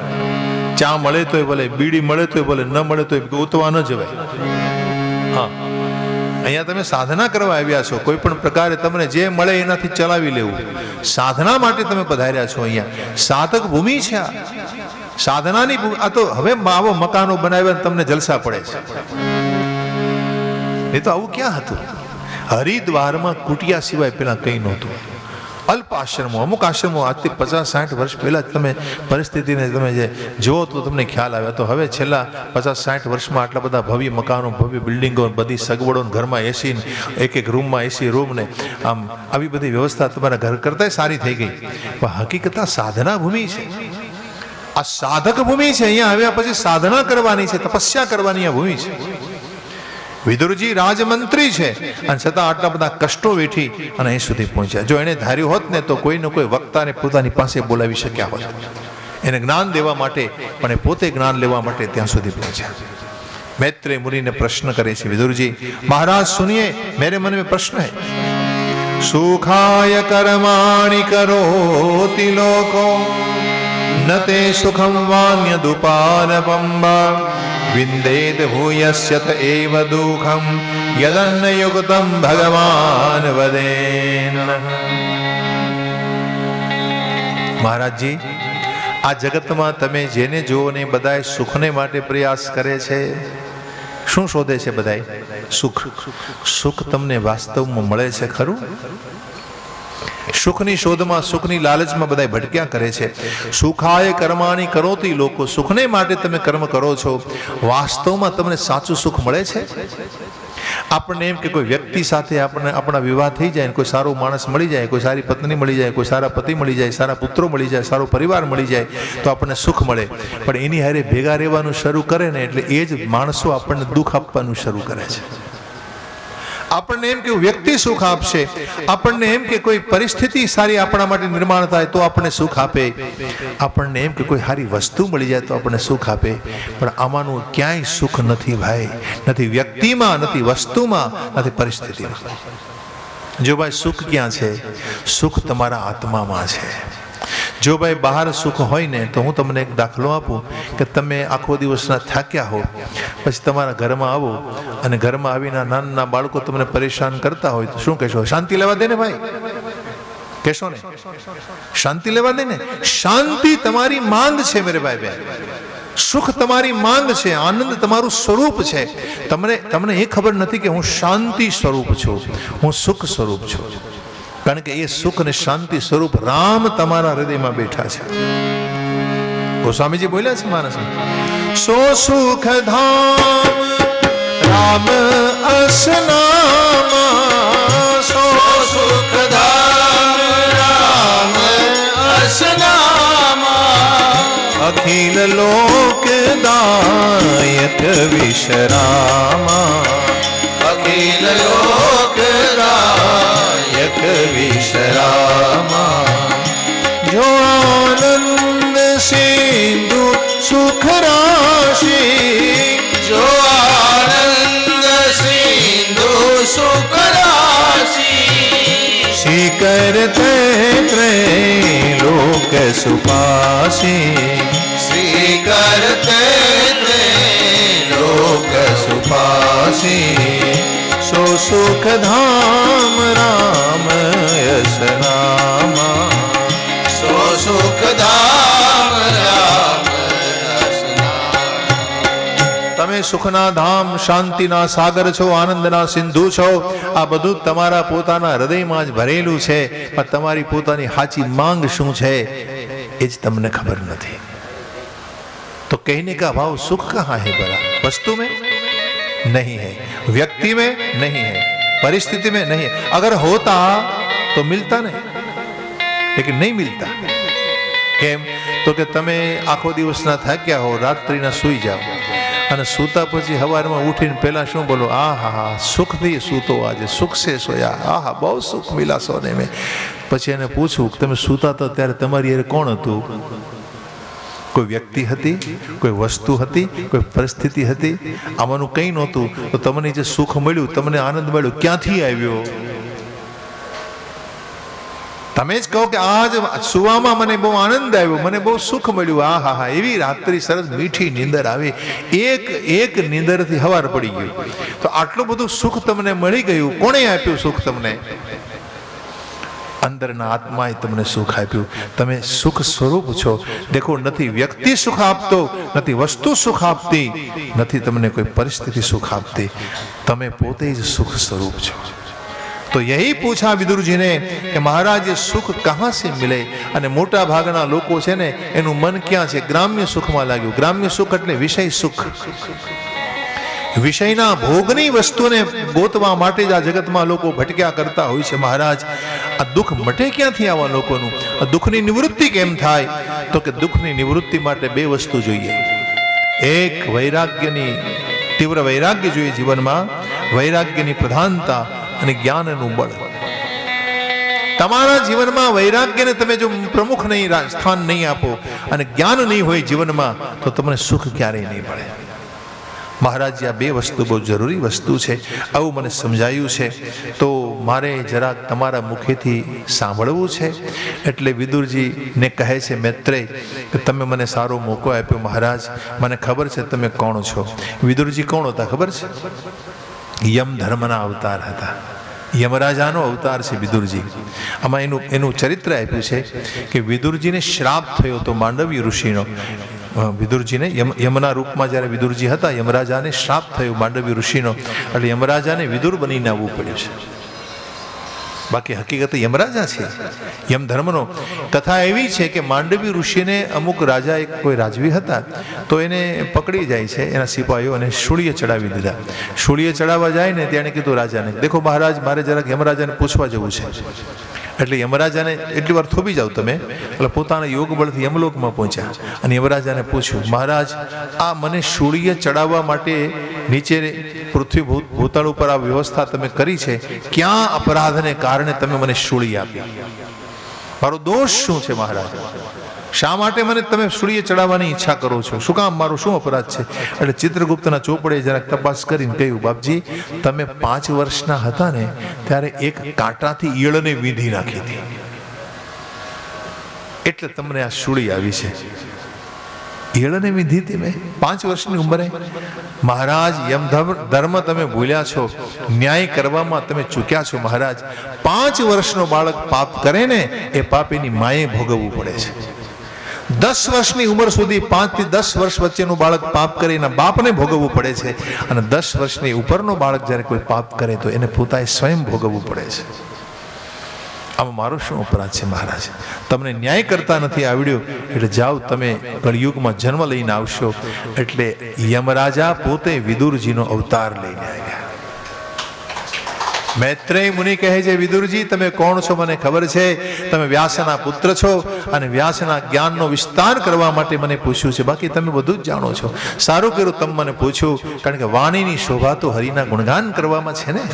चा मळे तोय भले, बीड़ी मळे तोय भले, न मळे तोय गोतवा न जवाय। हाँ, अँ तमे साधना करवा आव्या छो, कोई पण प्रकारे तमने जे मळे एनाथी चलावी लेवुं। साधना माटे तमे पधार्या छो। अहींया साधक भूमि छे। साधनानी आ तो हवे आવો મકાનો બનાવ્યા તમને જલસા પડે છે। એ તો આવું ક્યાં હતું? હરિદ્વારમાં કુટિયા સિવાય પેલા કંઈ નહોતું। અલ્પ આશ્રમો, અમુક આશ્રમો આજથી 50-60 વર્ષ પહેલા તમે પરિસ્થિતિને તમે જે જુઓ તો તમને ખ્યાલ આવે। તો હવે છેલ્લા 50-60 વર્ષમાં આટલા બધા ભવ્ય મકાનો, ભવ્ય બિલ્ડિંગો, બધી સગવડો, ઘરમાં એસી, એક રૂમમાં એસી રૂમ ને આમ આવી બધી વ્યવસ્થા તમારા ઘર કરતાં સારી થઈ ગઈ। પણ હકીકત સાધના ભૂમિ છે, આ સાધક ભૂમિ છે। અહીંયા આવ્યા પછી સાધના કરવાની છે, તપસ્યા કરવાની આ ભૂમિ છે। વિદુરજી રાજમંત્રી છે અને છતાં આટલા બધા કષ્ટો વેઠી અને અહીં સુધી પહોંચ્યા। જો એને ધાર્યું હોત ને તો કોઈ ને કોઈ વક્તાને પોતાની પાસે બોલાવી શક્યા હોત, એને જ્ઞાન દેવા માટે, પણ એ પોતે જ્ઞાન લેવા માટે ત્યાં સુધી પહોંચ્યા। मैत्रेय मुनि ने प्रश्न करे छे, विदुर जी महाराज सुनिए, मेरे मन में प्रश्न है। सुखाय कर्माणि करोति लोको न ते सुखं वान्यदुपानपम्बा विन्देत भूयस्य त एव दुःखं यदन्नयुक्तं भगवान् वदेन्। महाराज जी, आ जगत में तमे जेने जोवो ने बधाय सुखने माटे प्रयास करे छे। शुं शोधे छे बधाय? सुख। सुख तमने वास्तव में मळे छे खरुं? सुखनी शोध में, सुखनी लालच में बधाय भटक्या करे छे। सुखाय कर्माणि करोति लोको, सुखने माटे तमे कर्म करो छो, वास्तव में तमने साचुं सुख मळे छे? આપણને એમ કે કોઈ વ્યક્તિ સાથે આપણને આપણા વિવાહ થઈ જાય, કોઈ સારો માણસ મળી જાય, કોઈ સારી પત્ની મળી જાય, કોઈ સારા પતિ મળી જાય, સારા પુત્રો મળી જાય, સારો પરિવાર મળી જાય તો આપણને સુખ મળે। પણ એની હારે ભેગા રહેવાનું શરૂ કરે ને એટલે એ જ માણસો આપણને દુઃખ આપવાનું શરૂ કરે છે। આપણને એમ કે વ્યક્તિ સુખ આપશે, આપણને એમ કે કોઈ પરિસ્થિતિ સારી આપણા માટે નિર્માણ થાય તો આપણને સુખ આપે, આપણને એમ કે કોઈ સારી વસ્તુ મળી જાય તો આપણને સુખ આપે। પણ આમાંનું ક્યાંય સુખ નથી ભાઈ, નથી વ્યક્તિમાં, નથી વસ્તુમાં, નથી પરિસ્થિતિમાં। જો ભાઈ સુખ ક્યાં છે? સુખ તમારા આત્મામાં છે। જો ભાઈ બહાર સુખ હોય ને તો હું તમને એક દાખલો આપું કે તમે આખો દિવસના થાક્યા હો, પછી તમારા ઘરમાં આવો અને ઘરમાં આવીને નાના બાળકો તમને પરેશાન કરતા હોય તો શું કહેશો? શાંતિ લેવા દે ને ભાઈ, કહેશો ને? શાંતિ લેવા દે ને। શાંતિ તમારી માંગ છે મેરે ભાઈ બહેન, સુખ તમારી માંગ છે, આનંદ તમારું સ્વરૂપ છે। તમને એ ખબર નથી કે હું શાંતિ સ્વરૂપ છું, હું સુખ સ્વરૂપ છું, કારણ કે એ સુખ ને શાંતિ સ્વરૂપ રામ તમારા હૃદયમાં બેઠા છે। ગોસ્વામીજી બોલ્યા છે માનસમાં, સો સુખ ધામ રામ અસનામા, સો સુખ ધામ રામ અસનામા, અખિલ લોકદાયક વિશ્રામા, અખિલ લોક રામા જો આનંદ સિંધુ સુખ રાશિ જો આનંદ સિંધુ સુખ રાશિ શિખર ત્રૈલોક સુપાસી શ્રી કરતે લોક સુપાસી સો સુખ ધામ રામ યશ નામા સો સુખ ધામ રામ તમે સુખના ધામ શાંતિના સાગર છો, આનંદના સિંધુ છો. આ બધું તમારા પોતાના હૃદયમાં જ ભરેલું છે, પણ તમારી પોતાની સાચી માંગ શું છે એ જ તમને ખબર નથી. तो कहने का भाव सुख कहाँ है भला? वस्तु में नहीं है, व्यक्ति में नहीं है, परिस्थिति में नहीं है. अगर होता तो मिलता नहीं, लेकिन नहीं मिलता. કેમ? તો કે તમે આખો દિવસના થાક્યા હો, રાત્રિના સૂઈ જાઓ અને સૂતા પછી સવારમાં ઉઠીને પહેલા શું બોલો? આ હા સુખથી સૂતો, આજે સુખ સે સોયા, આ હા બહુ સુખ મિલા સોને મેં. પછી એને પૂછું તમે સૂતા હતા ત્યારે તમારી યાર કોણ હતું? કોઈ વ્યક્તિ હતી, કોઈ વસ્તુ હતી, કોઈ પરિસ્થિતિ હતી? આમાંનું કંઈ નહોતું. તો તમને જે સુખ મળ્યું, તમને આનંદ મળ્યો, ક્યાંથી આવ્યો? તમે જ કહો કે આજ સુવામાં મને બહુ આનંદ આવ્યો, મને બહુ સુખ મળ્યું, આ હા હા એવી રાત્રિ સરસ મીઠી નીંદર આવે. એક નીંદરથી હવાર પડી ગયું. તો આટલું બધું સુખ તમને મળી ગયું, કોણે આપ્યું સુખ તમને? અંદરના આત્માએ તમને સુખ આપ્યું. તમે સુખ સ્વરૂપ છો. દેખો, નથી વ્યક્તિ સુખ આપતો, નથી વસ્તુ સુખ આપતી, નથી તમને કોઈ પરિસ્થિતિ સુખ આપતી. તમે પોતે જ સુખ સ્વરૂપ છો. તો यही पूछा विदुर जी ने कि महाराज ये सुख कहाँ से मिले? અને મોટા ભાગના લોકો છે ને એનું મન ક્યાં છે? ગ્રામ્ય સુખમાં લાગ્યું. ગ્રામ્ય સુખ એટલે વિષય સુખ. વિષયના ભોગની વસ્તુને ગોતવા માટે જ આ જગતમાં લોકો ભટક્યા કરતા હોય છે. મહારાજ, આ દુઃખ મટે ક્યાંથી આવા લોકોનું? આ દુઃખની નિવૃત્તિ કેમ થાય? તો કે દુઃખની નિવૃત્તિ માટે બે વસ્તુ જોઈએ. એક વૈરાગ્યની તીવ્ર વૈરાગ્ય જોઈએ જીવનમાં, વૈરાગ્યની પ્રધાનતા અને જ્ઞાનનું બળ. તમારા જીવનમાં વૈરાગ્યને તમે જો પ્રમુખ નહીં, સ્થાન નહીં આપો અને જ્ઞાન નહીં હોય જીવનમાં, તો તમને સુખ ક્યારેય નહીં મળે. મહારાજ, આ બે વસ્તુ બહુ જરૂરી વસ્તુ છે. આવું મને સમજાયું છે, તો મારે જરાક તમારા મુખેથી સાંભળવું છે. એટલે વિદુરજીને કહે છે મૈત્રેય કે તમે મને સારો મોકો આપ્યો મહારાજ, મને ખબર છે તમે કોણ છો. વિદુરજી કોણ હતા ખબર છે? યમ ધર્મના અવતાર હતા. યમરાજાનો અવતાર છે વિદુરજી. આમાં એનું ચરિત્ર આપ્યું છે કે વિદુરજીને શ્રાપ થયો તો માંડવી ઋષિનો. વિદુરજીને યમના રૂપમાં જ્યારે વિદુરજી હતા, યમરાજાને શ્રાપ થયો માંડવી ઋષિનો, એટલે યમરાજાને વિદુર બનીને આવવું પડ્યું છે. બાકી હકીકતે યમરાજા છે, યમ ધર્મનો. કથા એવી છે કે માંડવી ઋષિને અમુક રાજા, એક કોઈ રાજવી હતા, તો એને પકડી જાય છે એના સિપાહીઓ અને શૂળીએ ચડાવી દીધા. શૂળીએ ચડાવવા જાય ને ત્યારે કીધું રાજાને, દેખો મહારાજ, મારે જરાક યમરાજાને પૂછવા જવું છે. એટલે યમરાજાને એટલી વાર થોભી જાઓ તમે, એટલે પોતાના યોગ બળથી યમલોકમાં પહોંચ્યા અને યમરાજાને પૂછ્યું, મહારાજ, આ મને શૂળીએ ચડાવવા માટે નીચે પૃથ્વી ભૂતળ ઉપર આ વ્યવસ્થા તમે કરી છે, ક્યાં અપરાધને કારણે તમે મને શૂળી આપી? મારો દોષ શું છે મહારાજ? શા માટે મને તમે સૂર્ય ચડાવવાની ઈચ્છા કરો છો? શું કામ? મારો શું અપરાધ છે? એટલે ચિત્રગુપ્તના ચોપડે જરાક તપાસ કરીને કહ્યું, બાપજી, તમે 5 વર્ષના હતા ને ત્યારે એક કાંટાથી ઈયળને વીંધી નાખી હતી, એટલે તમને આ સૂળી આવી છે. ઈયળને વીંધી હતી મેં 5 વર્ષની ઉંમરે? મહારાજ, યમ ધર્મ તમે ભૂલ્યા છો, ન્યાય કરવામાં તમે ચૂક્યા છો મહારાજ. 5 વર્ષનો બાળક પાપ કરે ને એ પાપ એની માએ ભોગવવું પડે છે. 10 વર્ષની ઉંમર સુધી 5 થી 10 વર્ષ વચ્ચેનું બાળક પાપ કરે એના બાપને ભોગવવું પડે છે, અને 10 વર્ષની ઉપરનો બાળક જ્યારે કોઈ પાપ કરે તો એને પોતાએ સ્વયં ભોગવવું પડે છે. આમાં મારો શું અપરાધ છે મહારાજ? તમને ન્યાય કરતા નથી આવડ્યો, એટલે જાઓ તમે કળિયુગમાં જન્મ લઈને આવશો. એટલે યમરાજા પોતે વિદુરજીનો અવતાર લઈને આવ્યા. મૈત્રેય મુનિ કહે છે, વિદુરજી તમે કોણ છો મને ખબર છે, તમે વ્યાસના પુત્ર છો અને વ્યાસના જ્ઞાનનો વિસ્તાર કરવા માટે મને પૂછ્યું છે, બાકી તમે બધું જ જાણો છો. સારું કર્યું તમે મને પૂછ્યું, કારણ કે વાણીની શોભા તો હરિના ગુણગાન કરવામાં છે ને.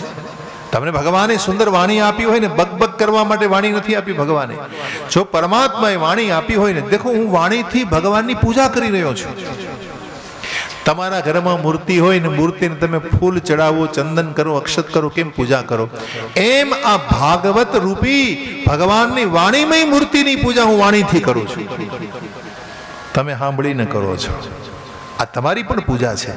તમને ભગવાને સુંદર વાણી આપી હોય ને બકબક કરવા માટે વાણી નથી આપી ભગવાને. જો પરમાત્માએ વાણી આપી હોય ને, દેખો હું વાણીથી ભગવાનની પૂજા કરી રહ્યો છું. તમારા ઘરમાં મૂર્તિ હોય ને, મૂર્તિને તમે ફૂલ ચડાવો, ચંદન કરો, અક્ષત કરો, કેમ પૂજા કરો, એમ આ ભાગવત રૂપી ભગવાનની વાણીમય મૂર્તિની પૂજા હું વાણીથી કરું છું. તમે સાંભળીને કરો છો, આ તમારી પણ પૂજા છે.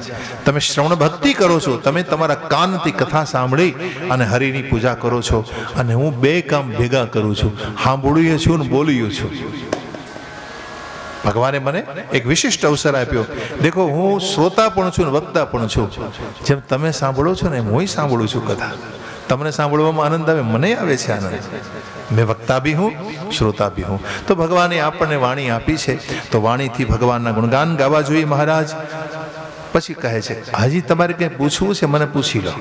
તમે શ્રવણ ભક્તિ કરો છો, તમે તમારા કાનથી કથા સાંભળી અને હરિની પૂજા કરો છો. અને હું બે કામ ભેગા કરું છું, સાંભળ્યું છું ને બોલ્યું છું. ભગવાને મને એક વિશિષ્ટ અવસર આપ્યો. દેખો હું શ્રોતા પણ છું ને વક્તા પણ છું. જેમ તમે સાંભળો છો ને એમ હું સાંભળું છું કથા. તમને સાંભળવામાં આનંદ આવે, મને આવે છે આનંદ. મેં વક્તા બી હું, શ્રોતા બી હું. તો ભગવાને આપણને વાણી આપી છે, તો વાણીથી ભગવાનના ગુણગાન ગાવા જોઈએ મહારાજ. પછી કહે છે હજી તમારે કંઈ પૂછવું છે મને પૂછી લો.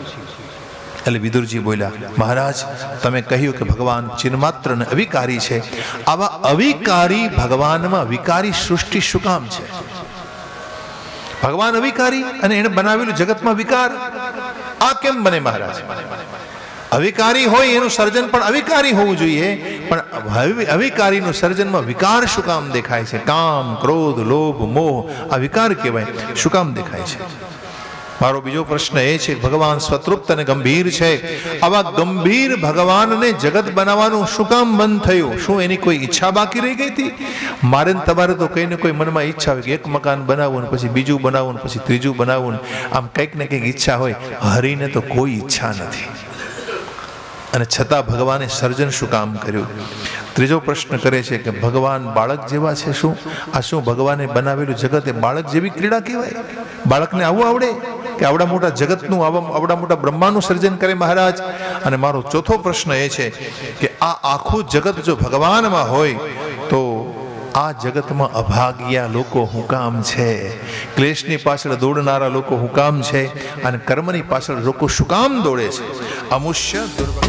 એટલે વિદુરજી બોલ્યા, મહારાજ તમે કહ્યું કે ભગવાન ચિન્માત્ર અને અવિકારી છે. આવા અવિકારી ભગવાનમાં વિકારી સૃષ્ટિ શું કામ છે? ભગવાન અવિકારી અને એને બનાવેલું જગતમાં વિકાર આ કેમ બને મહારાજ? અવિકારી હોય એનું સર્જન પણ અવિકારી હોવું જોઈએ, પણ અવિકારીનું સર્જનમાં વિકાર શું કામ દેખાય છે? કામ, ક્રોધ, લોભ, મોહ આ વિકાર કહેવાય. શું કામ દેખાય છે? મારો બીજો પ્રશ્ન એ છે, ભગવાન સ્વતૃપ્ત અને ગંભીર છે. આવા ગંભીર ભગવાનને જગત બનાવવાનું શું કામ બંધ થયું? શું એની કોઈ ઈચ્છા બાકી રહી ગઈ હતી? મારે ને તમારે તો કઈ ને કોઈ મનમાં ઈચ્છા હોય કે એક મકાન બનાવવું ને પછી બીજું બનાવવું ને પછી ત્રીજું બનાવવું, આમ કંઈક ને કંઈક ઈચ્છા હોય. હરિને તો કોઈ ઈચ્છા નથી, અને છતાં ભગવાને સર્જન શું કામ કર્યું? ત્રીજો પ્રશ્ન કરે છે કે ભગવાન બાળક જેવા છે શું? આ શું ભગવાને બનાવેલું જગત એ બાળક જેવી ક્રીડા કહેવાય? બાળકને આવું આવડે કે આવડા મોટા જગતનું, આવડા મોટા બ્રહ્માંડનું સર્જન કરે મહારાજ? અને મારો ચોથો પ્રશ્ન એ છે કે આ આખું જગત જો ભગવાનમાં હોય તો આ જગતમાં અભાગ્યા લોકો હું કામ છે? ક્લેશની પાછળ દોડનારા લોકો હું કામ છે? અને કર્મની પાછળ લોકો શું કામ દોડે છે? અમુષ્ય દુર્ભાગ્ય